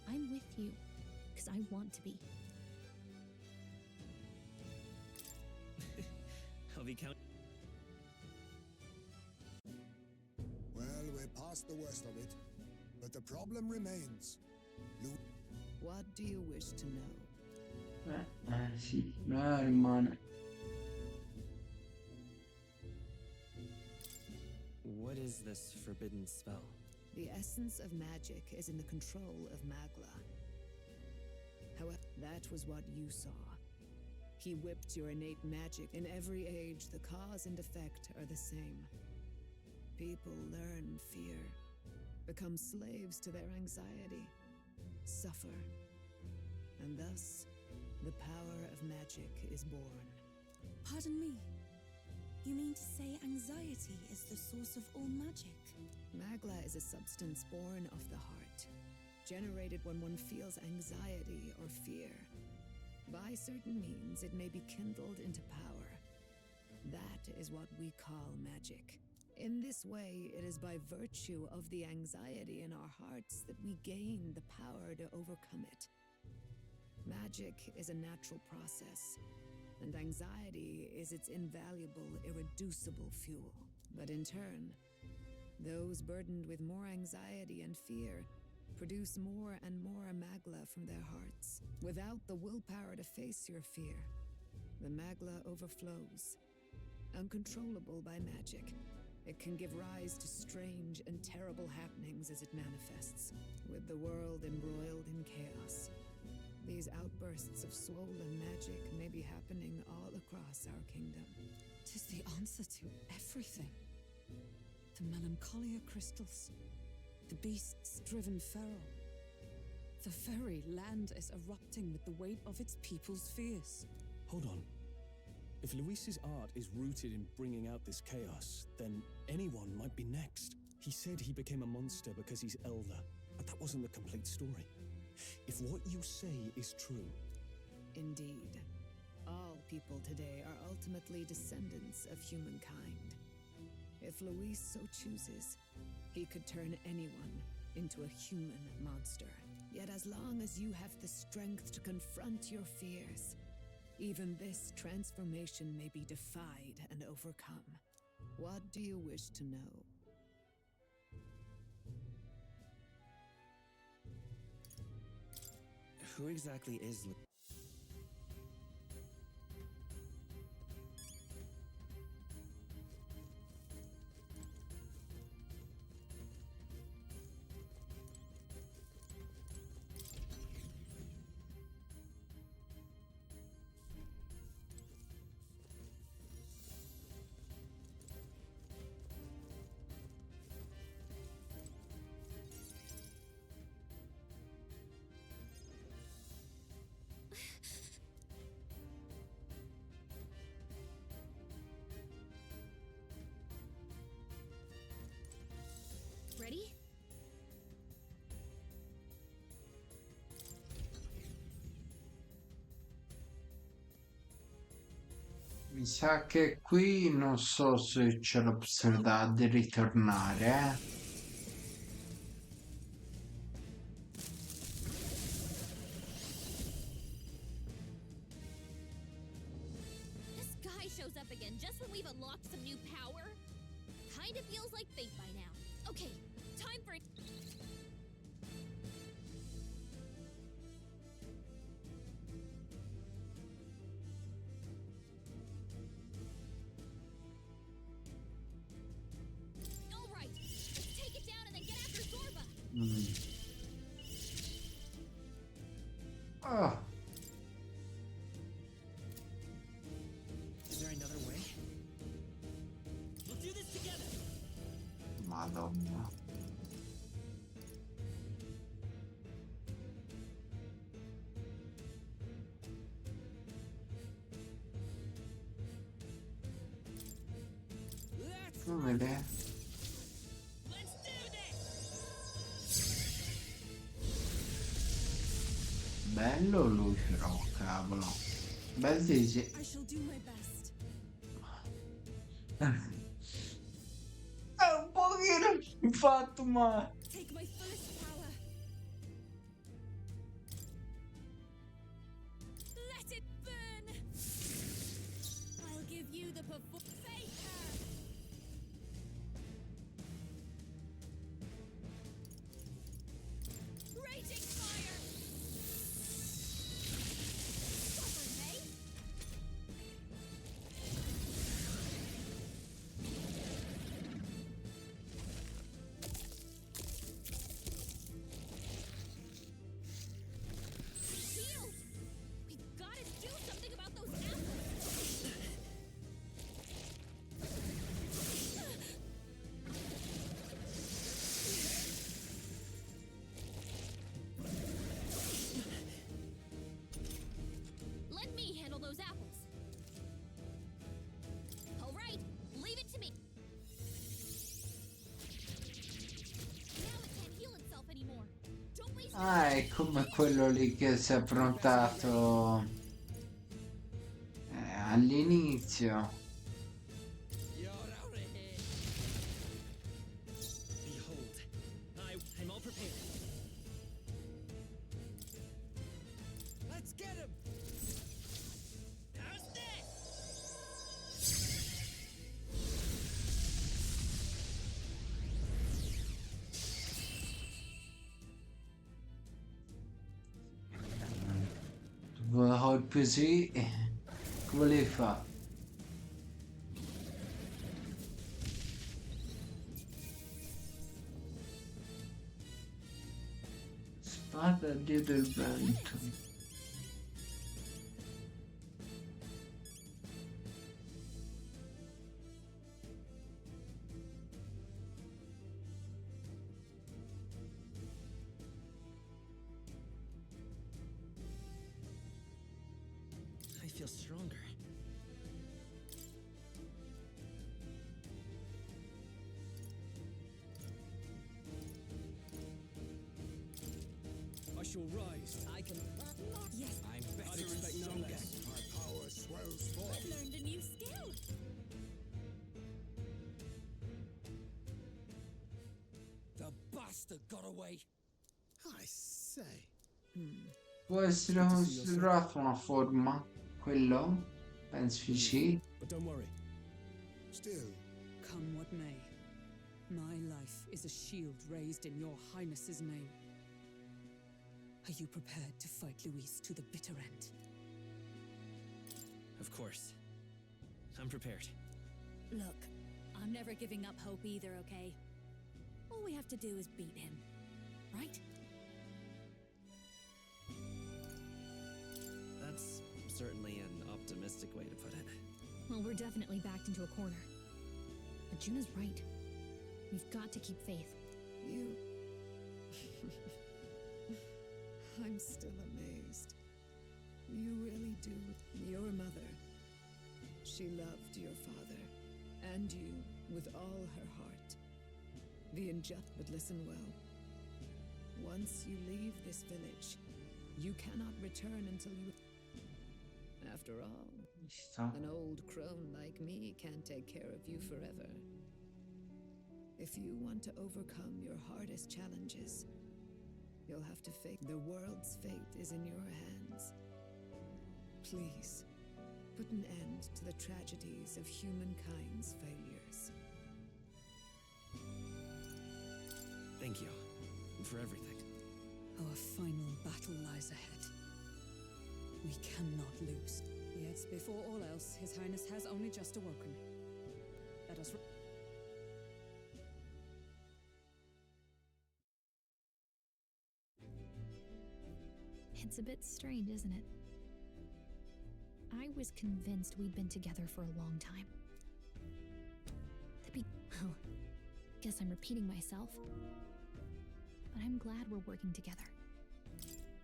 I'm with you, because I want to be. I'll be count. Well, we're past the worst of it, but the problem remains. What do you wish to know? Sì, rimane. What is this forbidden spell? The essence of magic is in the control of Magla. However, that was what you saw. He whipped your innate magic. In every age, the cause and effect are the same. People learn fear, become slaves to their anxiety, suffer, and thus, the power of magic is born. Pardon me. You mean to say anxiety is the source of all magic? Magla is a substance born of the heart, generated when one feels anxiety or fear. By certain means, it may be kindled into power. That is what we call magic. In this way, it is by virtue of the anxiety in our hearts that we gain the power to overcome it. Magic is a natural process, and anxiety is its invaluable, irreducible fuel. But in turn, those burdened with more anxiety and fear produce more and more Magla from their hearts. Without the willpower to face your fear, the Magla overflows. Uncontrollable by magic, it can give rise to strange and terrible happenings as it manifests, with the world embroiled in chaos. These outbursts of swollen magic may be happening all across our kingdom. 'Tis the answer to everything. The melancholia crystals, the beasts driven feral. The very land is erupting with the weight of its people's fears. Hold on. If Luis's art is rooted in bringing out this chaos, then anyone might be next. He said he became a monster because he's Elder, but that wasn't the complete story. If what you say is true... Indeed. All people today are ultimately descendants of humankind. If Luis so chooses, he could turn anyone into a human monster. Yet as long as you have the strength to confront your fears, even this transformation may be defied and overcome. What do you wish to know? Who exactly is Luis? Ready? Mi sa che qui non so se c'è l'opzione di ritornare, This guy shows up again just when we've unlocked some new power. Kinda feels like fate by now. Okay, time for it. All right, let's take it down and then get after Zorba. Ah, Is there another way? We'll do this together. ma Madonna. Come vede? Bello lui però, cavolo. Bel disegno. I shall do my best. È un pochino fatto, ma... Take my fullest power. Let it burn. I'll give you the face her. Raging fire. Suffer me. Shield! We've got to do something about those apples. Let me handle those apples. All right, leave it to me. Now it can't heal itself anymore. Don't waste Ah, è come quello lì che si è affrontato all'inizio. Behold, I'm all prepared. Let's get him! How's this? Colpi sì, come li fa? Spada dietro il vento. I feel stronger. I shall rise. I can. Yes, I'm better I'd and expect no stronger. less. My power swells I've forth. learned a new skill. The bastard got away. I say. Può essere considerato una forma, quello? Penso di sì. But don't worry. Still, Come what may, my life is a shield raised in your highness's name. Are you prepared to fight Luis to the bitter end? Of course. I'm prepared. Look, I'm never giving up hope either, okay? All we have to do is beat him, right? That's certainly an optimistic way to put it. Well, we're definitely backed into a corner. But Juna's right. We've got to keep faith. You. I'm still amazed. You really do. Your mother. She loved your father, and you with all her heart. The unjust, but listen well. Once you leave this village, you cannot return until you. After all, an old crone like me can't take care of you forever. If you want to overcome your hardest challenges, you'll have to face the world's fate is in your hands. Please, put an end to the tragedies of humankind's failures. Thank you for everything. Our final battle lies ahead. We cannot lose. Yet, before all else, His Highness has only just awoken. Let us. It's a bit strange, isn't it? I was convinced we'd been together for a long time. Well, Guess I'm repeating myself. But I'm glad we're working together.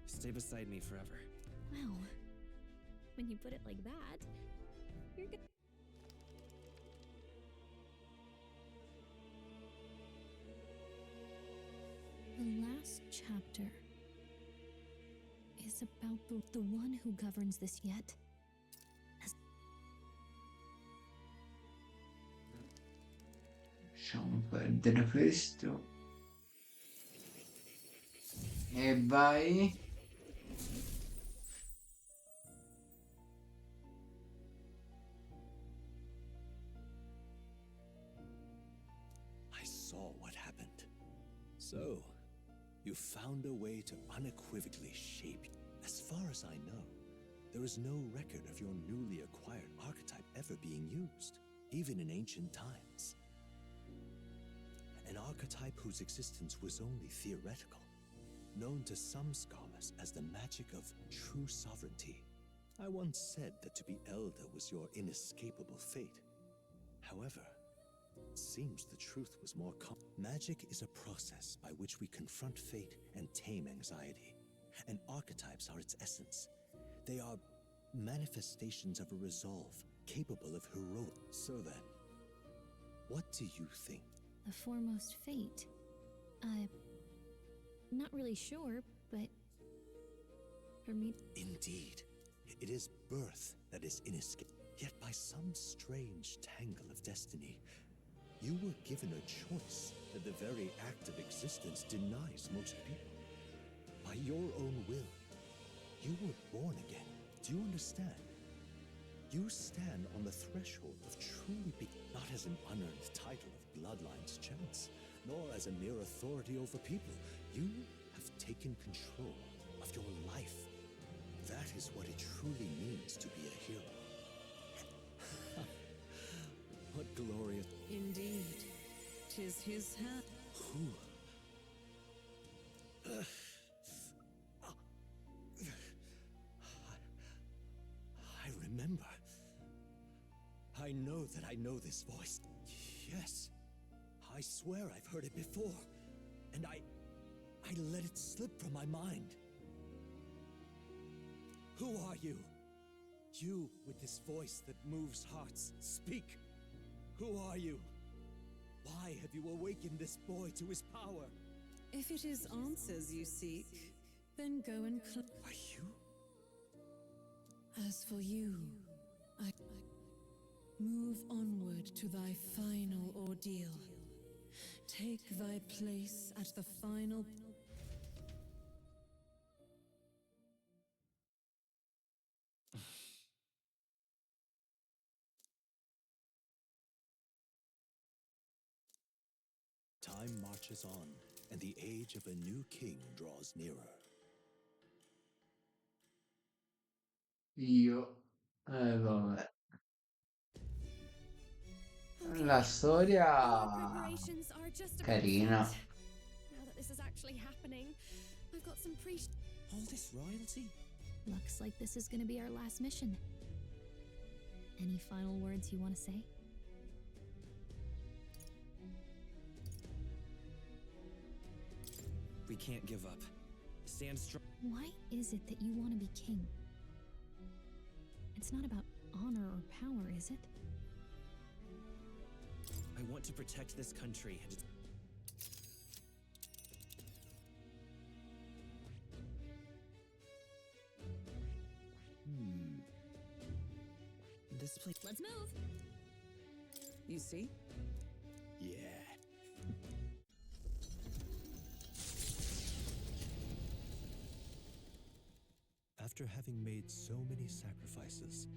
Stay beside me forever. Well, when you put it like that, you're good. The last chapter is about the one who governs this yet. Lasciamo perdere questo. E vai. I saw what happened. So, you found a way to unequivocally shape. As far as I know, there is no record of your newly acquired archetype ever being used, even in ancient times. An archetype whose existence was only theoretical, known to some scholars as the magic of true sovereignty. I once said that to be Elder was your inescapable fate. However, it seems the truth was more magic is a process by which we confront fate and tame anxiety, and archetypes are its essence. They are manifestations of a resolve capable of heroic. So then, what do you think? The foremost fate. Not really sure, but for me. Indeed, it is birth that is inescapable. Yet by some strange tangle of destiny, you were given a choice that the very act of existence denies most people. By your own will, you were born again. Do you understand? You stand on the threshold of truly not as an unearned title of bloodline's chance, nor as a mere authority over people. You have taken control of your life. That is what it truly means to be a hero. What glorious... Indeed, 'tis his hand. Who? I remember. I know that I know this voice. Yes. I swear I've heard it before. And I let it slip from my mind. Who are you? You with this voice that moves hearts. Speak. Who are you? Why have you awakened this boy to his power? If it is answers you seek, then go and Are you? As for you, I move onward to thy final ordeal. Take thy place at the final... Time marches on, and the age of a new king draws nearer. Vabbè. La storia Preparations are just about carina. set. Now that this is actually happening, I've got some All this royalty? Looks like this is gonna be our last mission. Any final words you want to say? We can't give up. Stand strong. Why is it that you want to be king? It's not about honor or power, is it? I want to protect this country and its... This place... Let's move! You see? Yeah. After having made so many sacrifices,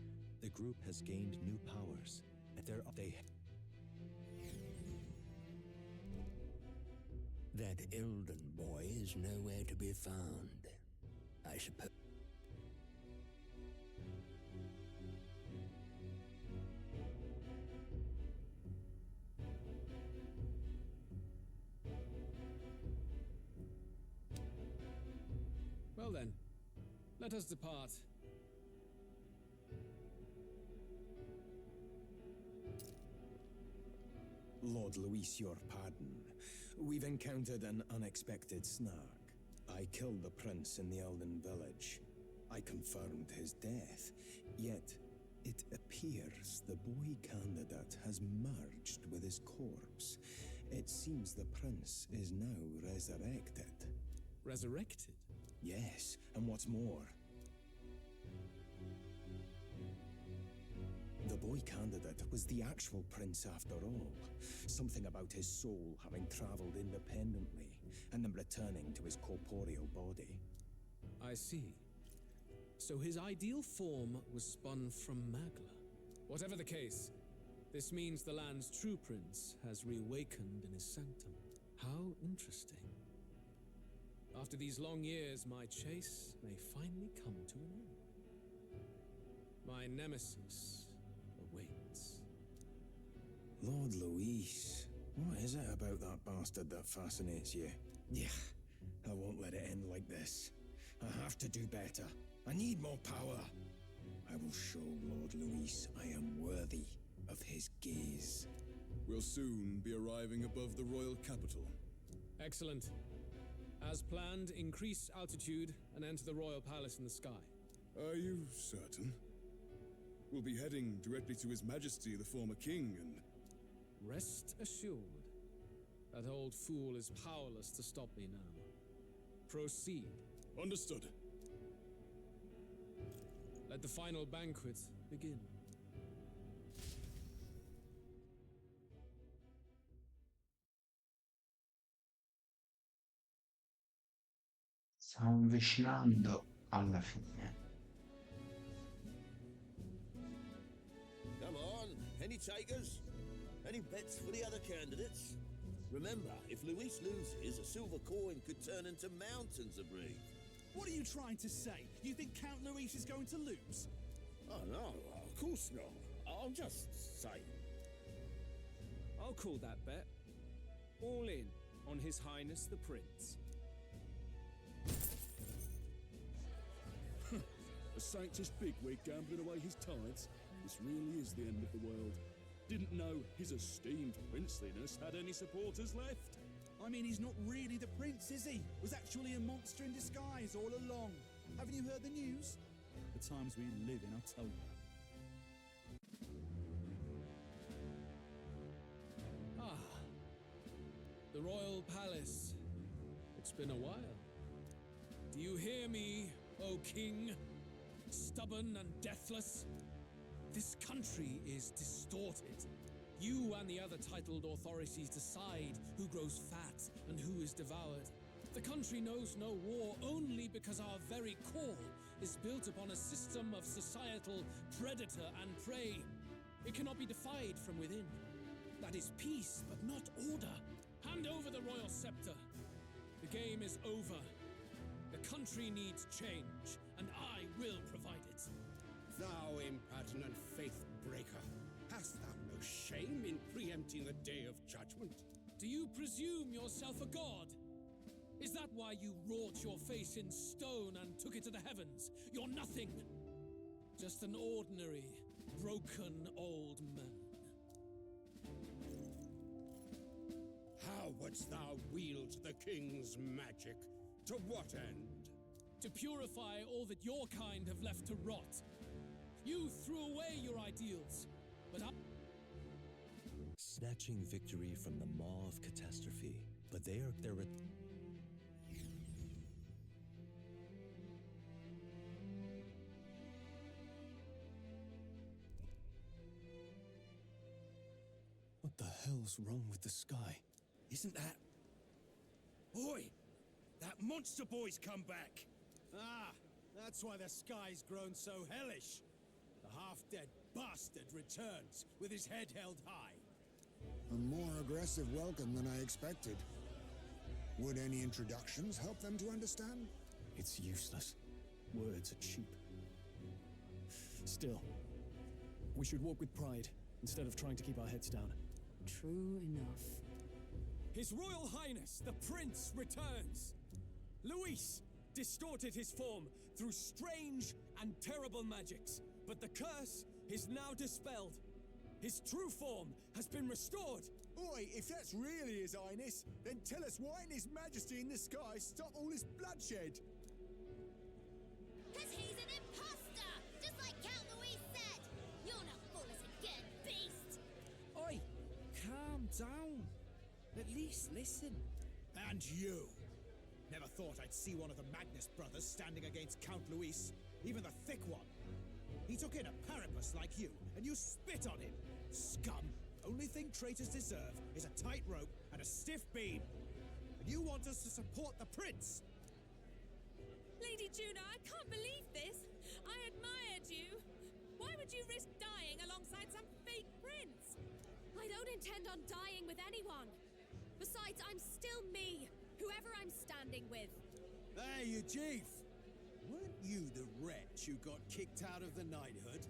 the group has gained new powers. That Elden boy is nowhere to be found. I suppose. Well then, let us depart. Lord Luis, your pardon. We've encountered an unexpected snag. I killed the prince in the Elden village. I confirmed his death, yet it appears the boy candidate has merged with his corpse. It seems the prince is now resurrected. Resurrected? Yes, and what's more, the boy candidate was the actual prince after all. Something about his soul having traveled independently and then returning to his corporeal body. I see. So his ideal form was spun from Magla. Whatever the case, this means the land's true prince has reawakened in his sanctum. How interesting. After these long years, my chase may finally come to an end. My nemesis awaits. Lord Luis, what is it about that bastard that fascinates you? Yeah, I won't let it end like this. I have to do better. I need more power. I will show Lord Luis I am worthy of his gaze. We'll soon be arriving above the royal capital. Excellent. As planned, increase altitude and enter the royal palace in the sky. Are you certain? We'll be heading directly to His Majesty, the former king, and... Rest assured, that old fool is powerless to stop me now. Proceed. Understood. Let the final banquet begin. Stiamo avvicinando alla fine. Come on, any takers? Any bets for the other candidates? Remember, if Luis loses, a silver coin could turn into mountains of Reeve. What are you trying to say? You think Count Luis is going to lose? Oh no, of course not. I'm just saying. I'll call that bet. All in on His Highness the Prince. A Sanctus bigwig gambling away his tithes? This really is the end of the world. Didn't know his esteemed princeliness had any supporters left. I mean, he's not really the prince, is he? Was actually a monster in disguise all along. Haven't you heard the news? The times we live in, I'll tell you. Ah, the royal palace. It's been a while. Do you hear me, O king? Stubborn and deathless? This country is distorted. You and the other titled authorities decide who grows fat and who is devoured. The country knows no war only because our very core is built upon a system of societal predator and prey. It cannot be defied from within. That is peace, but not order. Hand over the royal scepter. The game is over. The country needs change, and I will provide it. Thou impertinent faith-breaker, hast thou no shame in preempting the day of judgment? Do you presume yourself a god? Is that why you wrought your face in stone and took it to the heavens? You're nothing. Just an ordinary, broken old man. How wouldst thou wield the king's magic? To what end? To purify all that your kind have left to rot. You threw away your ideals, but I... Snatching victory from the maw of catastrophe, but they're What the hell's wrong with the sky? Isn't that... Oi! That monster boy's come back! Ah, that's why the sky's grown so hellish. The half-dead bastard returns with his head held high. A more aggressive welcome than I expected. Would any introductions help them to understand? It's useless. Words are cheap. Still, we should walk with pride instead of trying to keep our heads down. True enough. His Royal Highness, the Prince, returns! Luis distorted his form through strange and terrible magics, but the curse is now dispelled. His true form has been restored! Oi, if that's really His Highness, then tell us why didn't His Majesty in the sky stop all this bloodshed? Cause he's an imposter! Just like Count Louis said! You're not fool us again, beast! Oi, calm down. At least listen. And you! Never thought I'd see one of the Magnus brothers standing against Count Louis, even the thick one. He took in a parapus like you, and you spit on him! Scum! Only thing traitors deserve is a tight rope and a stiff beam. And you want us to support the prince? Lady Juno, I can't believe this! I admired you! Why would you risk dying alongside some fake prince? I don't intend on dying with anyone! Besides, I'm still me, whoever I'm standing with. Hey, you chief! Weren't you the wretch who got kicked out of the knighthood?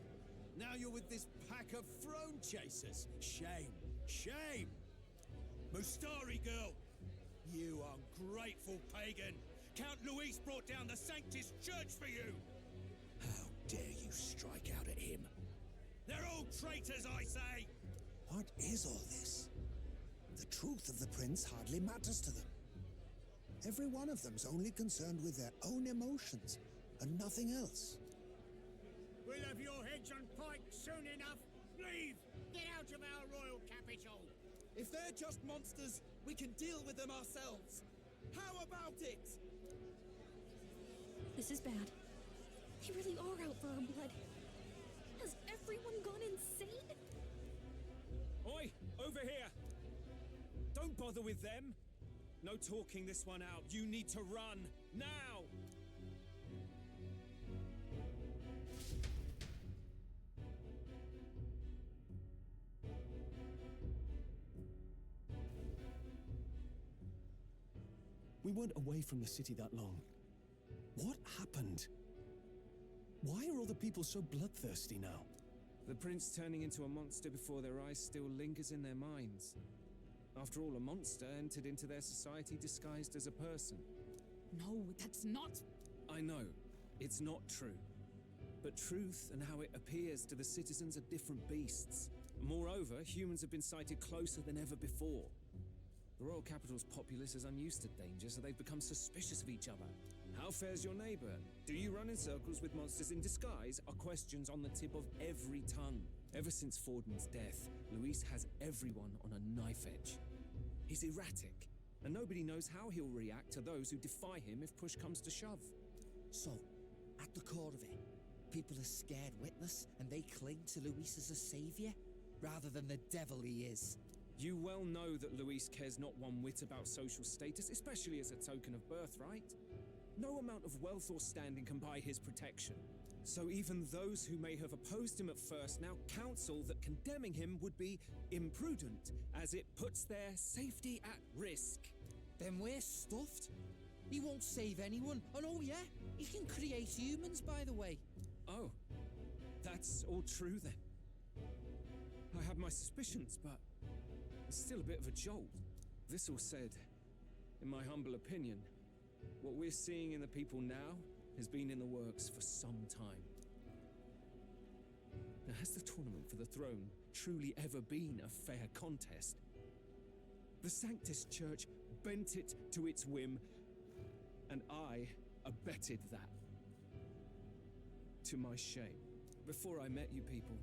Now you're with this pack of throne chasers. Shame. Shame! Mustari girl! You ungrateful pagan! Count Louis brought down the Sanctus Church for you! How dare you strike out at him? They're all traitors, I say! What is all this? The truth of the prince hardly matters to them. Every one of them's only concerned with their own emotions and nothing else. We'll have your heads on pikes soon enough. Leave! Get out of our royal capital! If they're just monsters, we can deal with them ourselves. How about it? This is bad. They really are out for our blood. Has everyone gone insane? Oi, over here! Don't bother with them! No talking this one out. You need to run, now! We weren't away from the city that long. What happened? Why are all the people so bloodthirsty now? The prince turning into a monster before their eyes still lingers in their minds. After all, a monster entered into their society disguised as a person. No, that's not... I know, it's not true. But truth and how it appears to the citizens are different beasts. Moreover, humans have been sighted closer than ever before. The royal capital's populace is unused to danger, so they've become suspicious of each other. How fares your neighbor? Do you run in circles with monsters in disguise? Are questions on the tip of every tongue. Ever since Fordman's death, Luis has everyone on a knife edge. He's erratic, and nobody knows how he'll react to those who defy him if push comes to shove. So, at the core of it, people are scared witless, and they cling to Luis as a savior, rather than the devil he is. You well know that Luis cares not one whit about social status, especially as a token of birthright. No amount of wealth or standing can buy his protection. So even those who may have opposed him at first now counsel that condemning him would be imprudent, as it puts their safety at risk. Then we're stuffed. He won't save anyone, and oh yeah, he can create humans, by the way. Oh, that's all true then. I had my suspicions, but it's still a bit of a jolt. This all said, in my humble opinion, what we're seeing in the people now has been in the works for some time. Now, has the tournament for the throne truly ever been a fair contest? The Sanctus Church bent it to its whim, and I abetted that. To my shame. Before I met you people,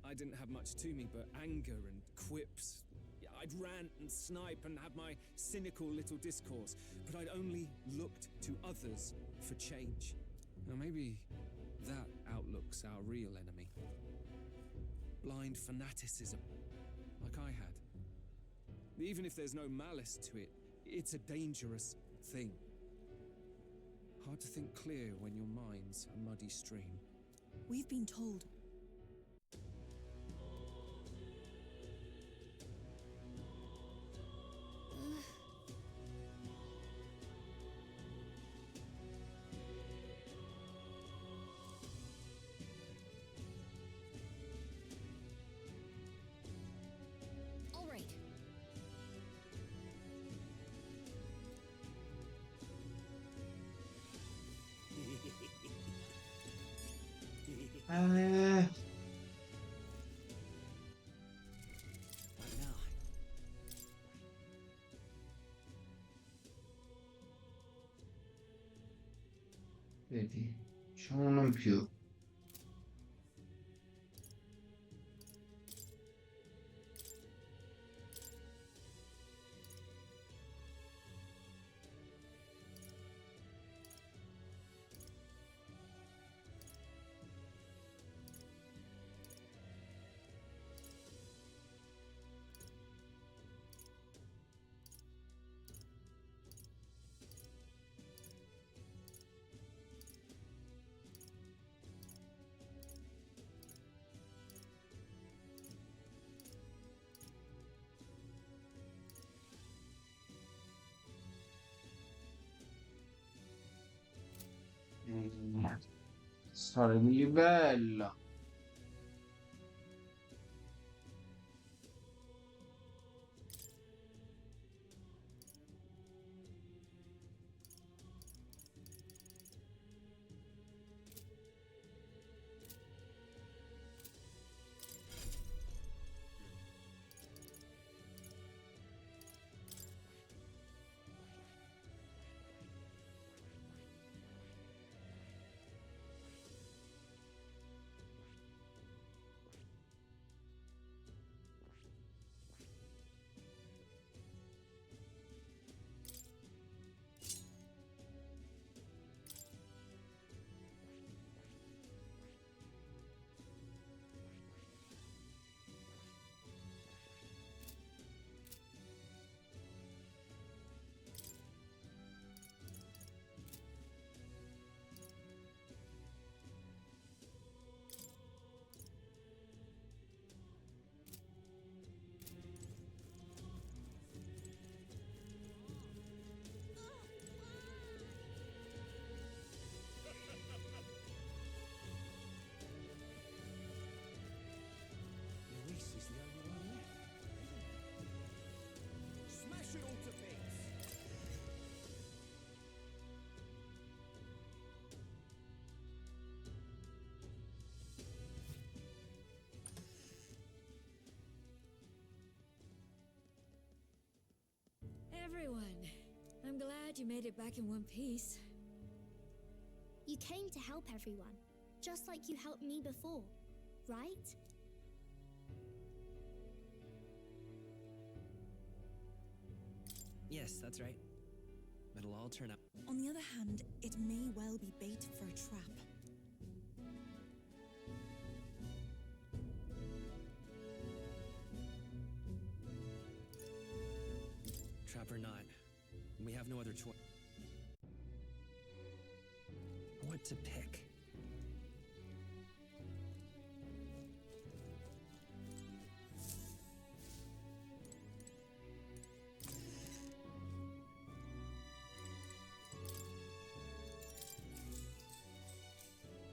I didn't have much to me but anger and quips. I'd rant and snipe and have my cynical little discourse, but I'd only looked to others for change. Now maybe that outlook's our real enemy. Blind fanaticism, like I had. Even if there's no malice to it, it's a dangerous thing. Hard to think clear when your mind's a muddy stream. We've been told. All right. Vedi, c'è uno in più. Storia di livello. Luis is the only one left. Smash it all to bits! Everyone, I'm glad you made it back in one piece. You came to help everyone, just like you helped me before, right? Yes, that's right. It'll all turn out. On the other hand, it may well be bait for a trap. Trap or not, we have no other choice. What to pick?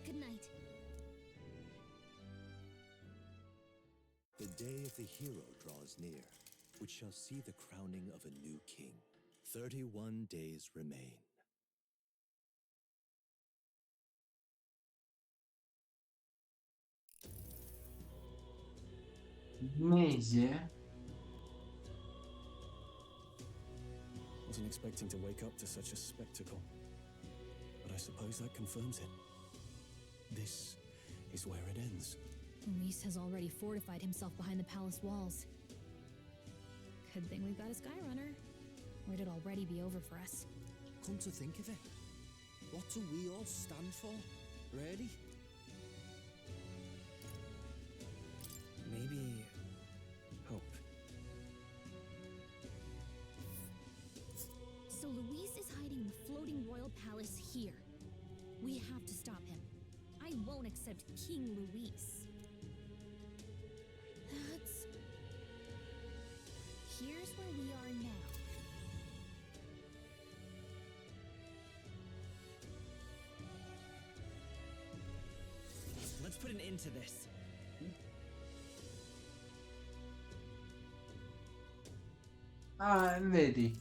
Good night. The day of the hero draws near, which shall see the crowning of a new king. 31 days remain. Mese? Wasn't expecting to wake up to such a spectacle, but I suppose that confirms it. This is where it ends. Luis has already fortified himself behind the palace walls. Good thing we've got a Skyrunner, or it'd already be over for us. Come to think of it, what do we all stand for, really? Maybe hope. So Luis is hiding in the floating royal palace here. We have to stop him. I won't accept King Luis. That's... Here's where we are now. Let's put an end to this. Ah, vedi.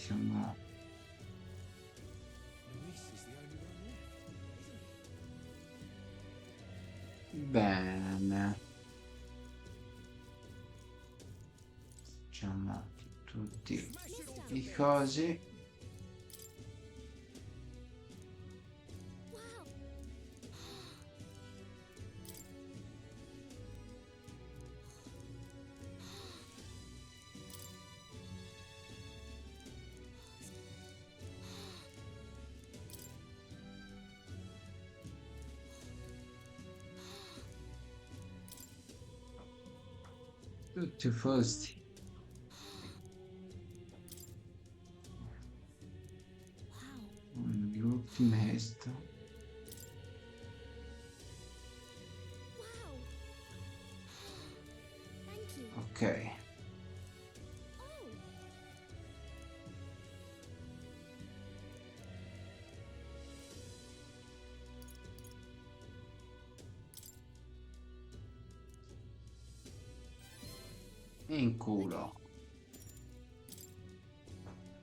siamo... Luis is the only one left, isn't he? Bene. Facciamo tutti i cosi. Tutti fusti. L'ultimo gesto. Ok. In culo.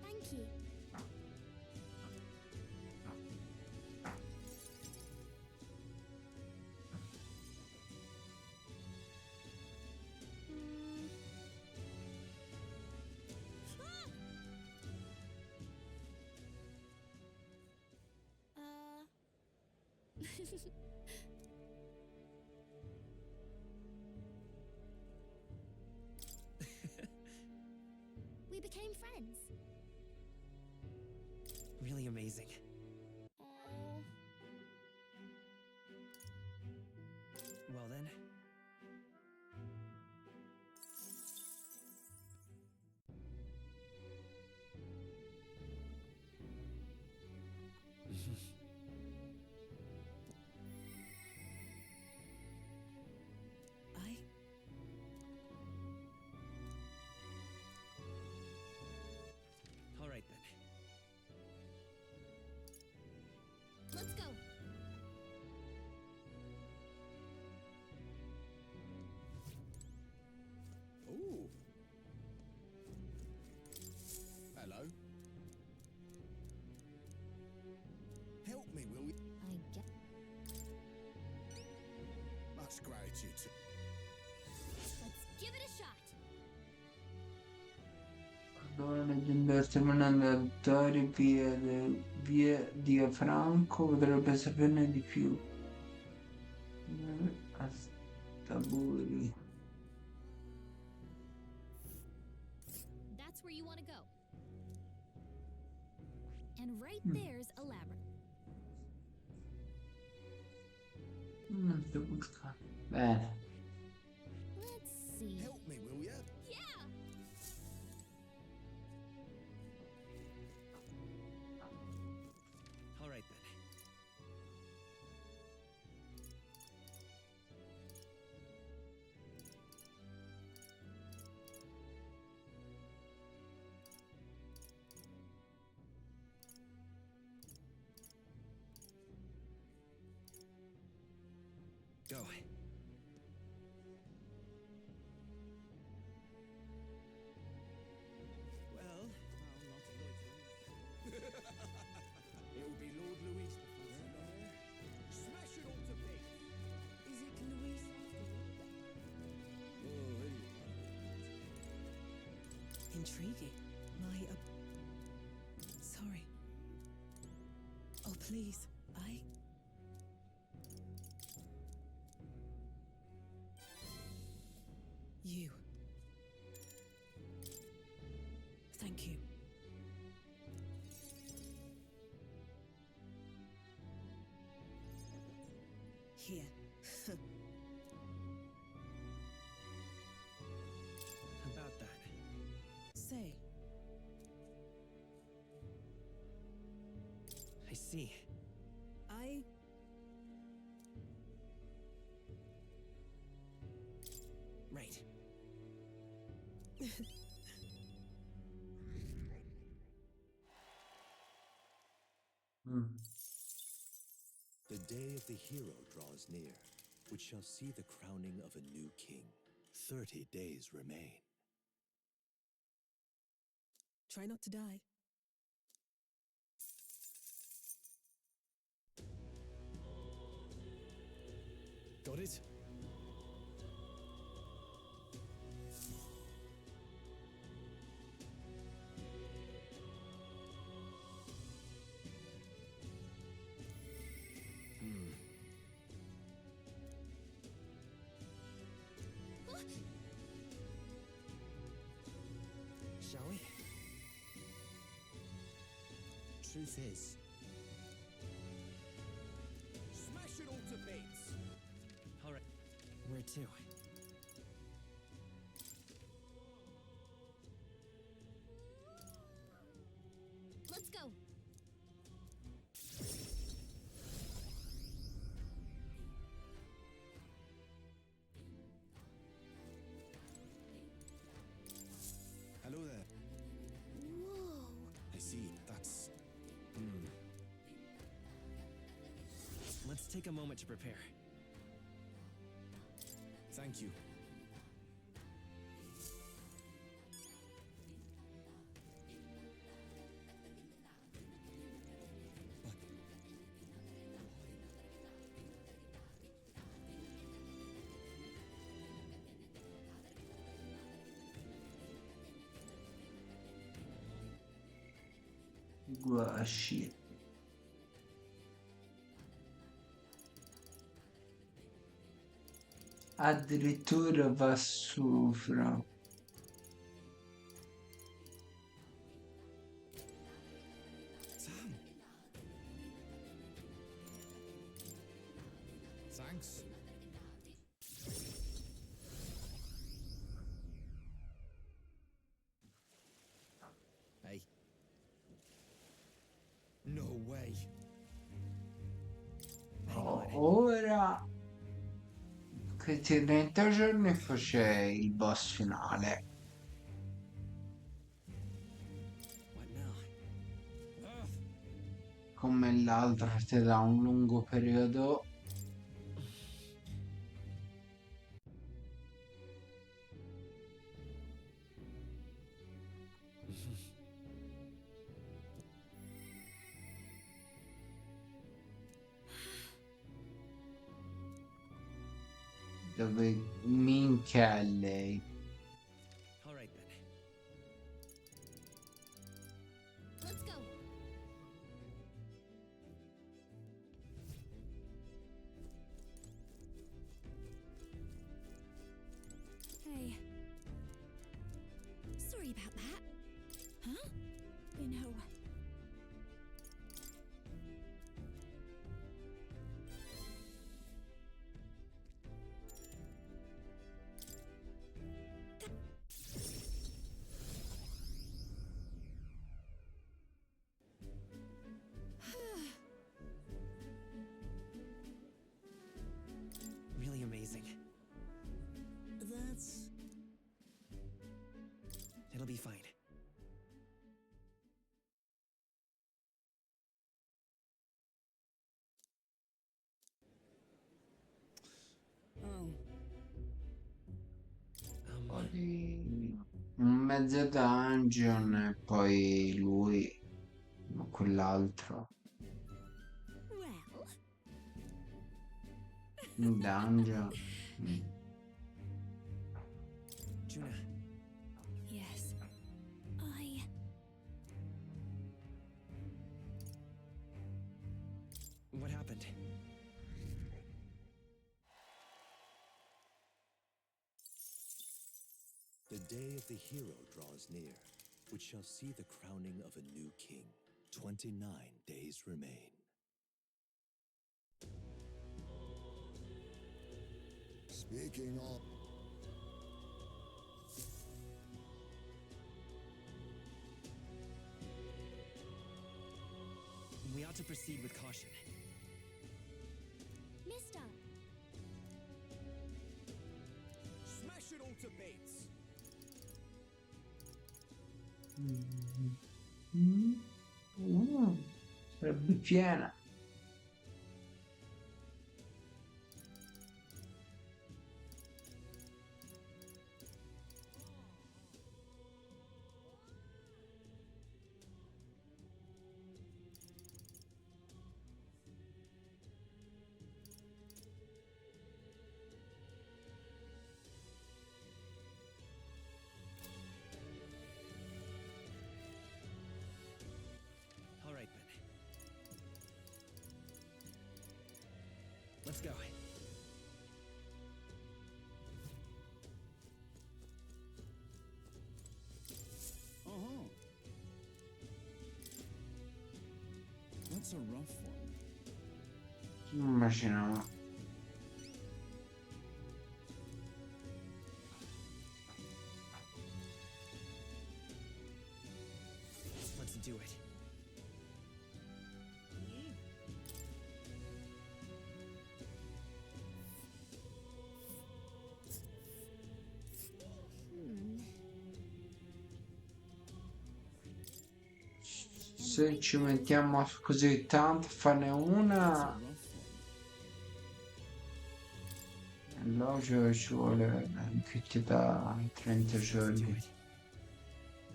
Thank you. We became friends. Really amazing. Well then. All right then. Let's go. Ooh. Hello. Help me, will you? I get. Much gratitude. Let's give it a shot. Allora, leggendario terminando Tori via di Franco potrebbe saperne di più. Astaburi. That's where you want to go. And right there's a labyrinth. Non sto buscando. Bene. Let's see. Help me, will you? Yeah. All right then. Go. Well, It'll be Lord Louis before you know it. Smash it all to bits. Is it Luis after all? Intriguing. Sorry. Oh, please. You. Thank you. Here. about that. Say. I see. Right. The day of the hero draws near, which shall see the crowning of a new king. 30 days remain. Try not to die. Got it? Shall we? Truth is, Smash it all to bits! alright. Where to? Let's go. Hello there. Whoa. I see. That's. Let's take a moment to prepare. Thank you. Guasci. Addirittura va sopra. Sam. Thanks. Hey. No way. Ora che 30 giorni c'è il boss finale. Come l'altro ti dà un lungo periodo. Dove minchia è lei? Alright then. Let's go. Hey. Sorry about that. Huh? You know. Really amazing. That's... It'll be fine. Oh. Poi un mezzo dungeon e poi lui, quell'altro. Well. Un dungeon. Juna. Yes. What happened? The day of the hero draws near, which shall see the crowning of a new king. 29 days remain. Speaking of... We ought to proceed with caution. Mister. Smash it all to bits! Sarebbe piena. Let's go. Uh-huh. That's a rough one. Immaginavo. Let's do it. Se ci mettiamo così tanto, farne una, l'oggi ci vuole che ti dà 30 giorni.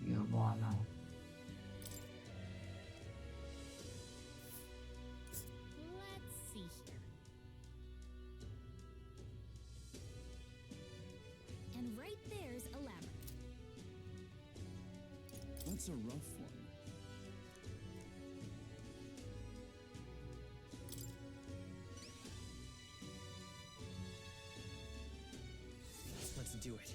Io buono. Let's see here. And right there's a labyrinth. That's a rough one. Let's do it.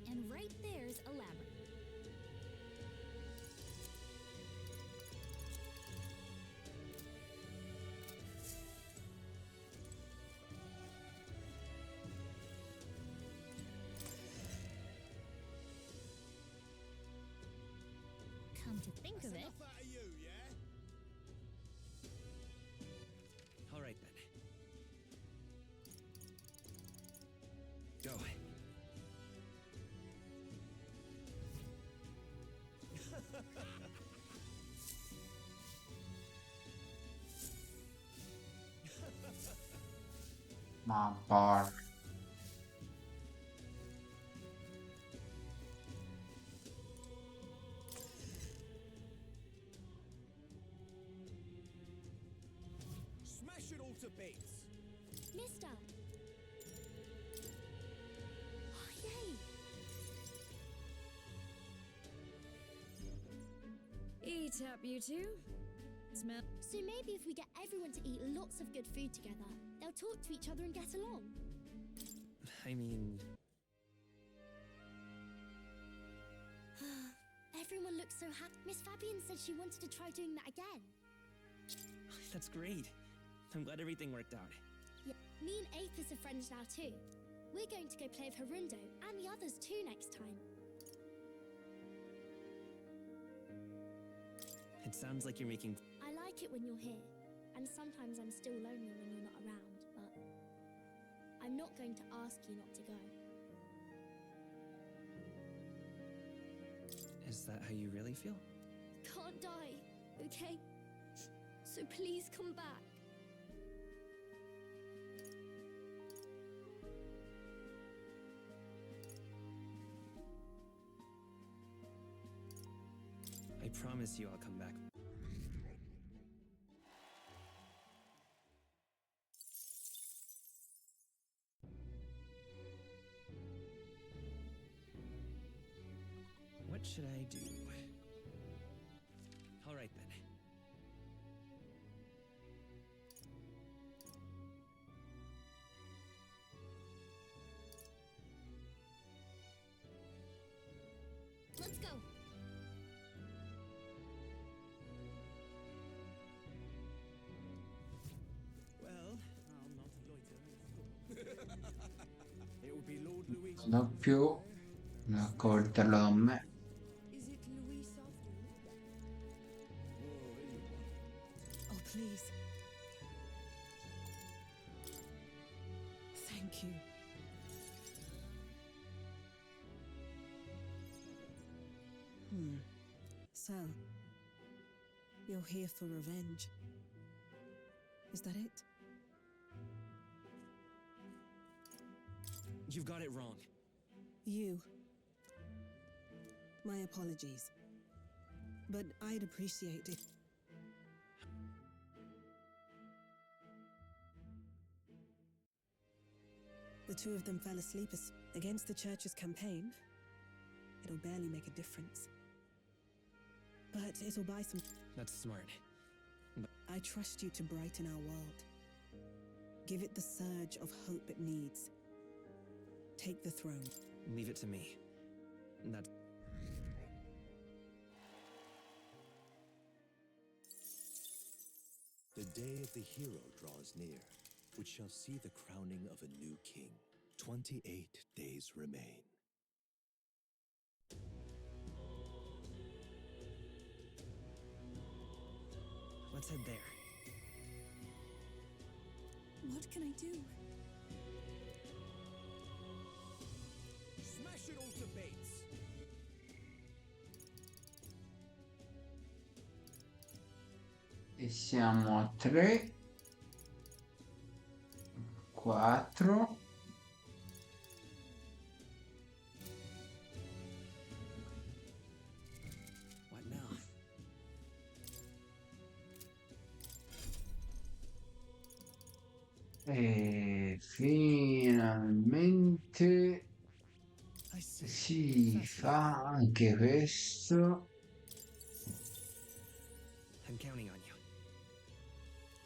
And right there's a labyrinth. Come to think of it, Enough out of you, yeah? All right then. Go. Ma porca. Smash it all to bits. Mister. Oh, yay! Eat up, you two. Smell. So maybe if we get everyone to eat lots of good food together, they'll talk to each other and get along. I mean, Everyone looks so happy. Miss Fabian said she wanted to try doing that again. that's great. I'm glad everything worked out. Yeah, me and Apis are friends now too. We're going to go play with Harundo and the others too next time. It sounds like you're making. I like it when you're here, and sometimes I'm still lonely when you're not around, but I'm not going to ask you not to go. Is that how you really feel? Can't die, okay? So please come back. I promise you I'll come back. What should I do? All right then. Let's go. Well, I'll not loiter. It will be Lord Louis. Non più una coltello da me. Is it Louis after all? Oh, please. Thank you. So, you're here for revenge. Is that it? You've got it wrong. You. My apologies. But I'd appreciate it. the two of them fell asleep against the church's campaign, it'll barely make a difference. But it'll buy some... That's smart. I trust you to brighten our world. Give it the surge of hope it needs. Take the throne. Leave it to me. That... The day of the hero draws near, which shall see the crowning of a new king. 28 days remain. Let's head there. What can I do? Smash it all to bits! E siamo a 3, 4. What now? E finalmente si fa anche questo. I'm counting on you.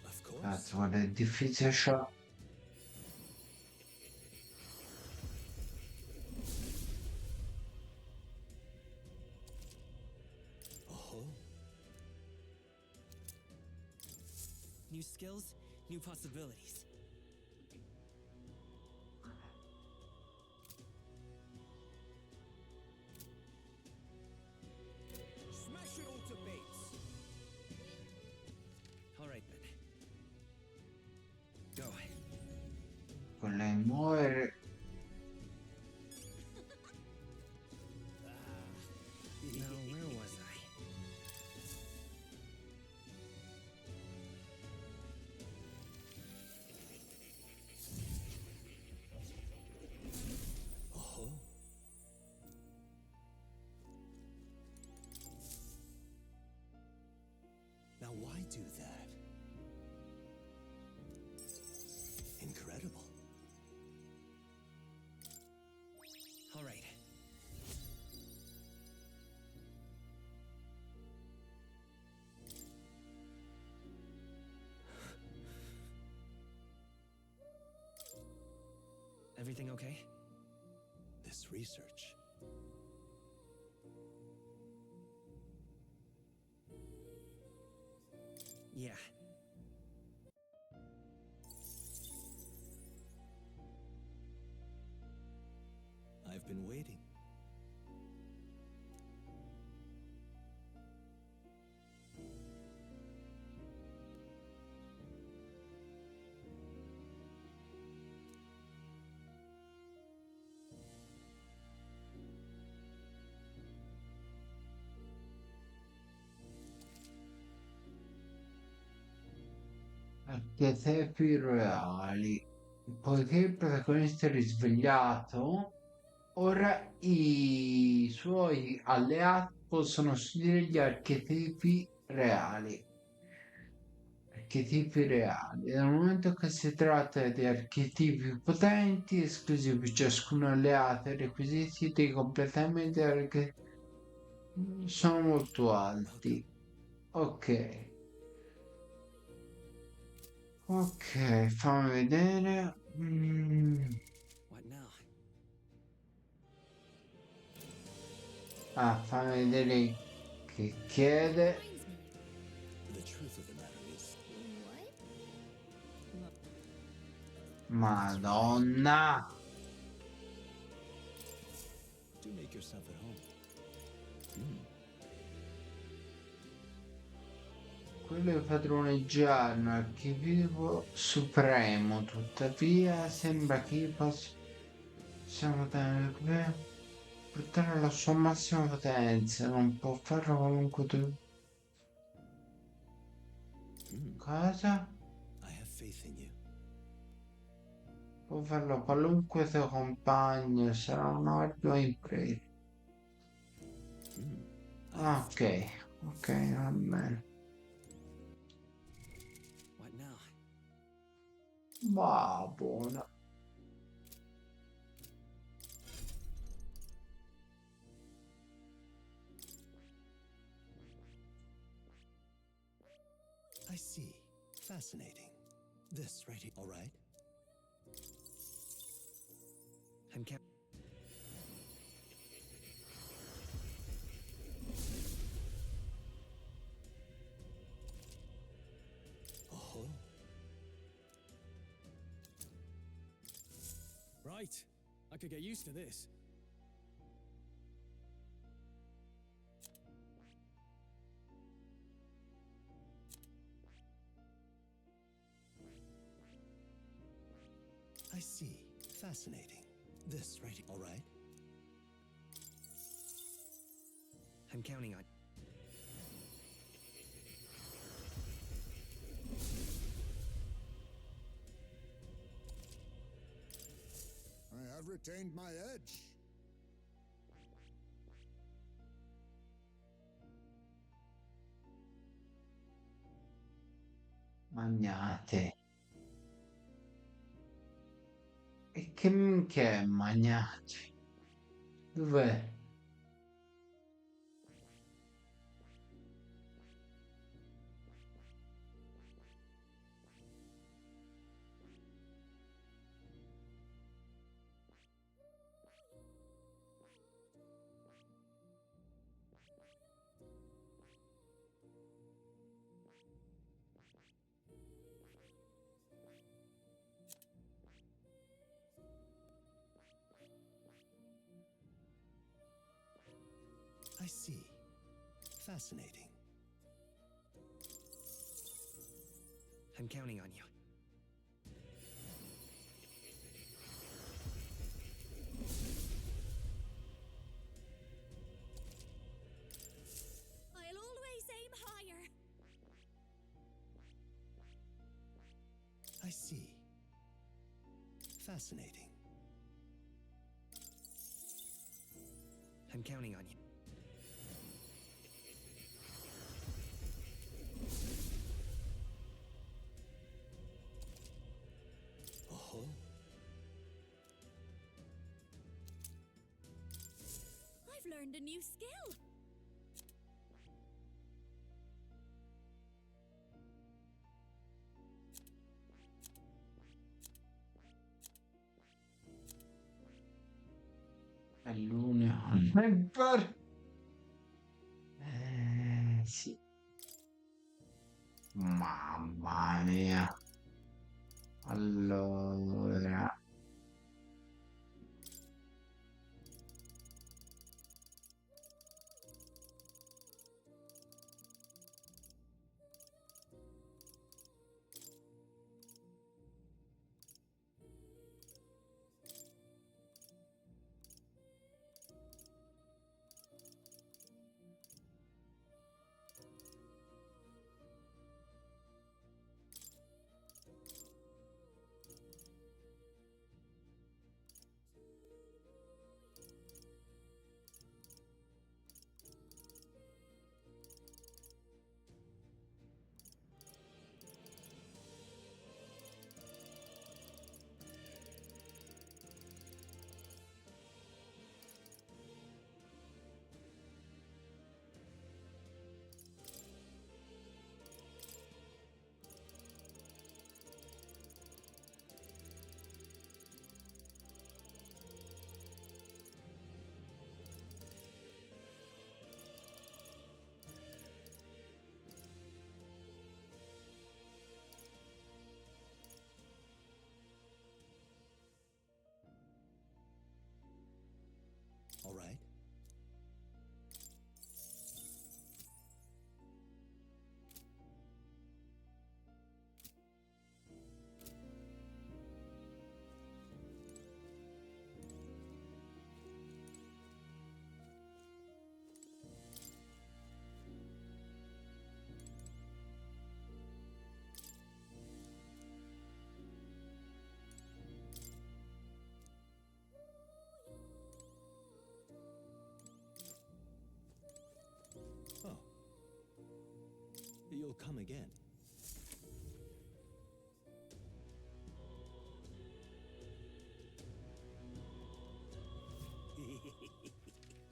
Of course. Cazzo, guarda, è difficile ciò. New skills, new possibilities. Smash it all to bits! All right then. Go. Con lei muore. Now, where was I? Oh. Now why do that? Incredible. All right. Everything okay? This research. Yeah. I've been waiting. Archetipi reali. Poiché il protagonista è risvegliato, ora i suoi alleati possono studiare gli archetipi reali. Archetipi reali. Dal momento che si tratta di archetipi potenti, esclusivi per ciascun alleato, i requisiti dei completamente sono molto alti. Ok. Ok, fammi vedere. What now? Ah, fammi vedere che chiede. The truth of the matter is, Madonna! do make yourself at home. Quello è padroneggiare un archetipo supremo, tuttavia sembra che possiamo portare alla sua massima potenza, non può farlo qualunque cosa? I have faith in you. Può farlo qualunque tuo compagno, sarà un'ardua impresa. Ok, va bene. What now? Ma buona. I see. Fascinating. This right here, all right? I'm count. Oh. Right. I could get used to this. I see. Fascinating. This right here, all right? I'm counting on. I have retained my edge. Magnate. E che minchia è Magnate? Dov'è? I see. Fascinating. I'm counting on you. I'll always aim higher. I see. Fascinating. I'm counting on you. Oh. I've learned a new skill. È l'unico. Sì. Mamma mia. Allora. All right. Oh. You'll come again.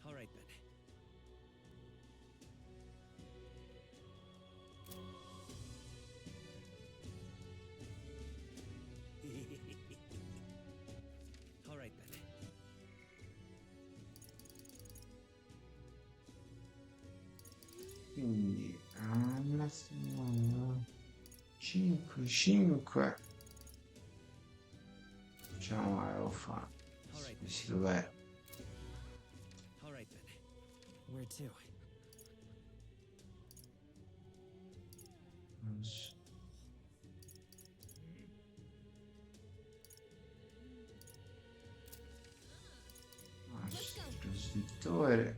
All right then. Quindi alla 5. Facciamo lo fa. Si dov'è? All right then. Where to? Trasduttore.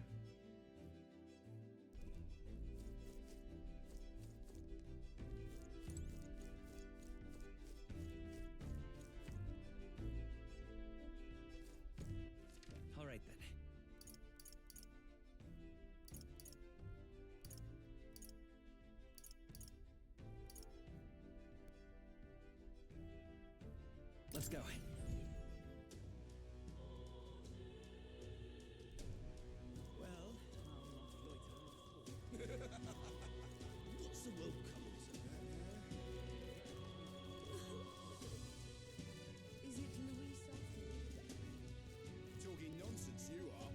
All right then. Let's go. Well, I'll not loiter. What's the rope coming to? Is it Louis Talking nonsense, you are.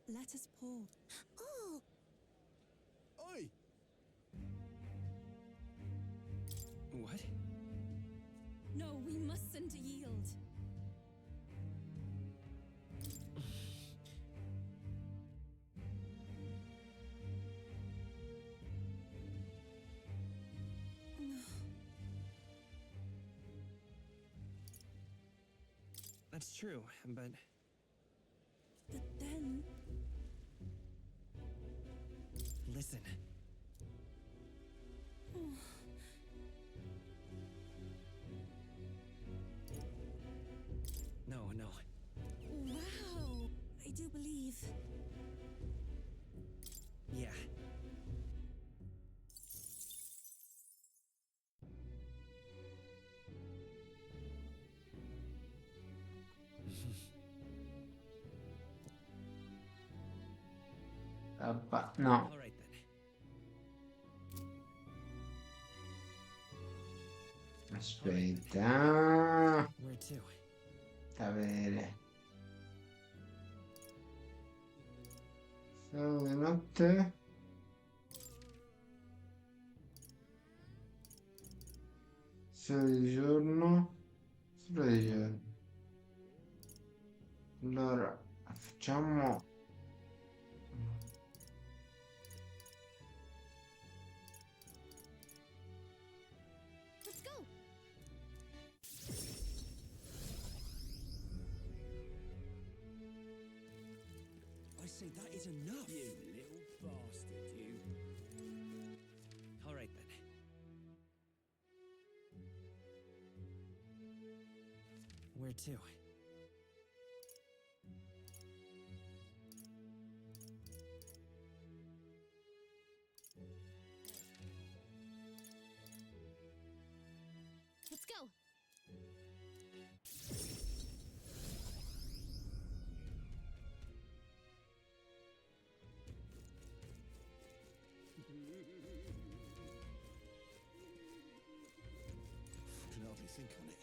Let us pour. Oh! Oi! What? No, we mustn't yield. That's true, but But then, listen. No. wow! I do believe. Yeah. No. All right then. Aspetta. Where to? Da vedere. Solo di notte. Solo di giorno. Solo di giorno. Allora, facciamo... Let's go. I say that is enough. You little bastard, you. All right then. Where to? Let's go. Can hardly think on it.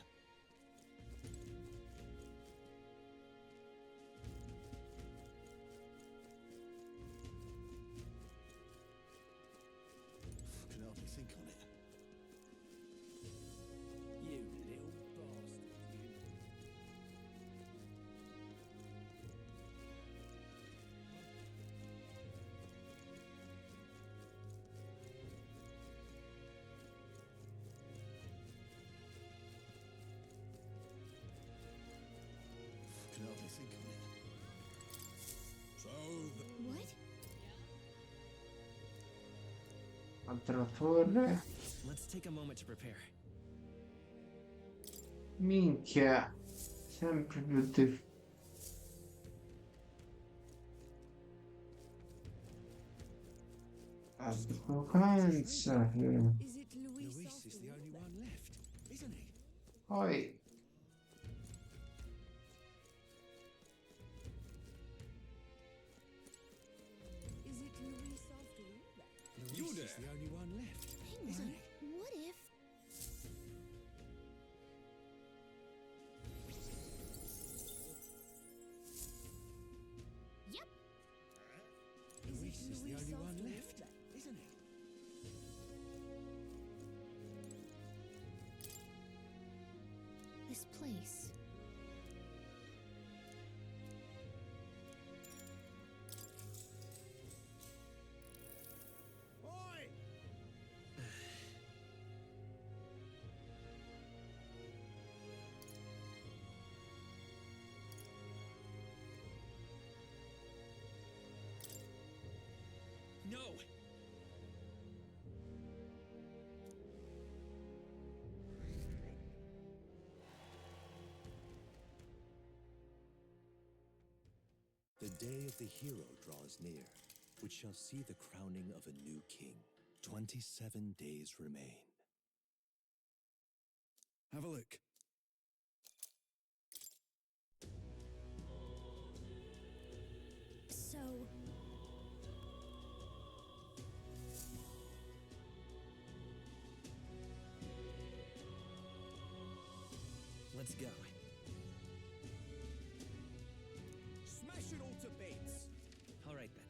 Can hardly think on it. You little bastard, you. Can hardly think on it. So What? Altra torre. Let's take a moment to prepare. Minchia. Sempre più difficile. Arroganza. Is it Louis? Luis is the only one left, isn't he? Poi Is it Louis after all? Luis is the only one left, day of the hero draws near, which shall see the crowning of a new king. 27 days remain. Have a look. So... Let's go. Smash it all to bits! Alright then.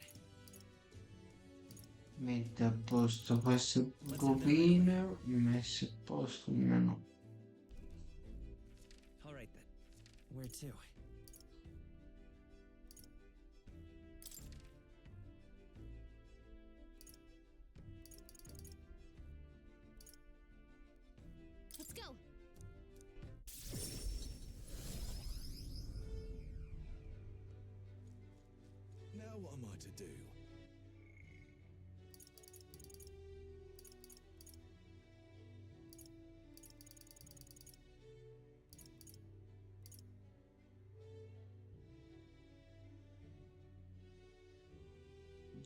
Mette a posto queste bobine, messe a posto il menù. Alright then. Where to? Let's go. Now what am I to do?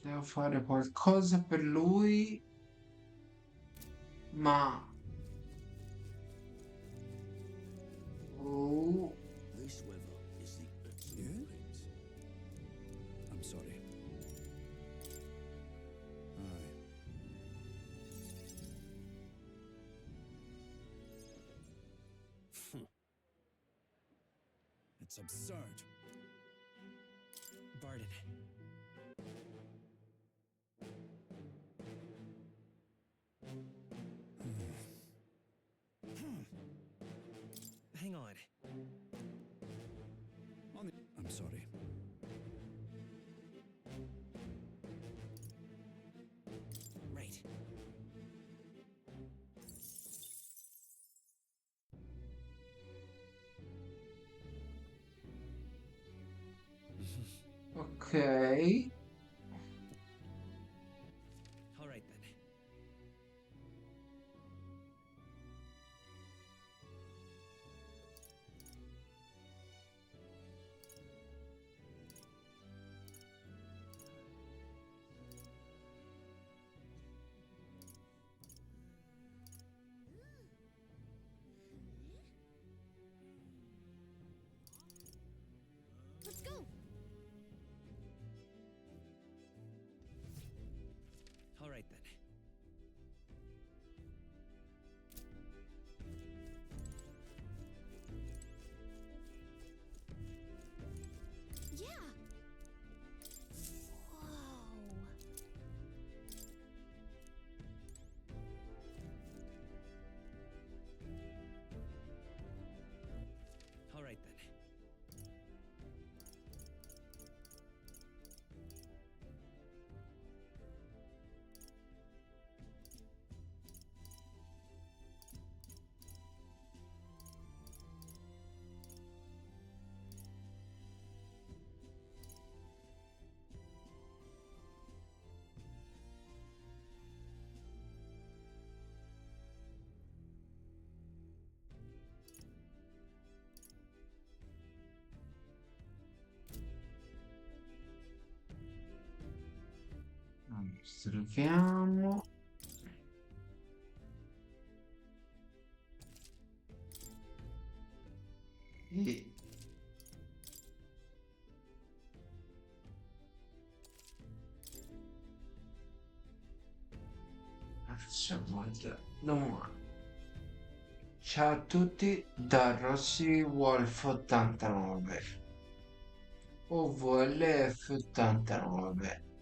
Devo fare qualcosa per lui, ma... Oh, This weather is the excellent prince. I'm sorry. Aye. It's absurd. Barden. Hang on. I'm sorry. Right. ok. Alright then. Let's go. Alright then. Yeah. Whoa. Alright then. Osserviamo. E facciamo altre domande. Ciao a tutti da Rossi Wolf 89 o VLF 89.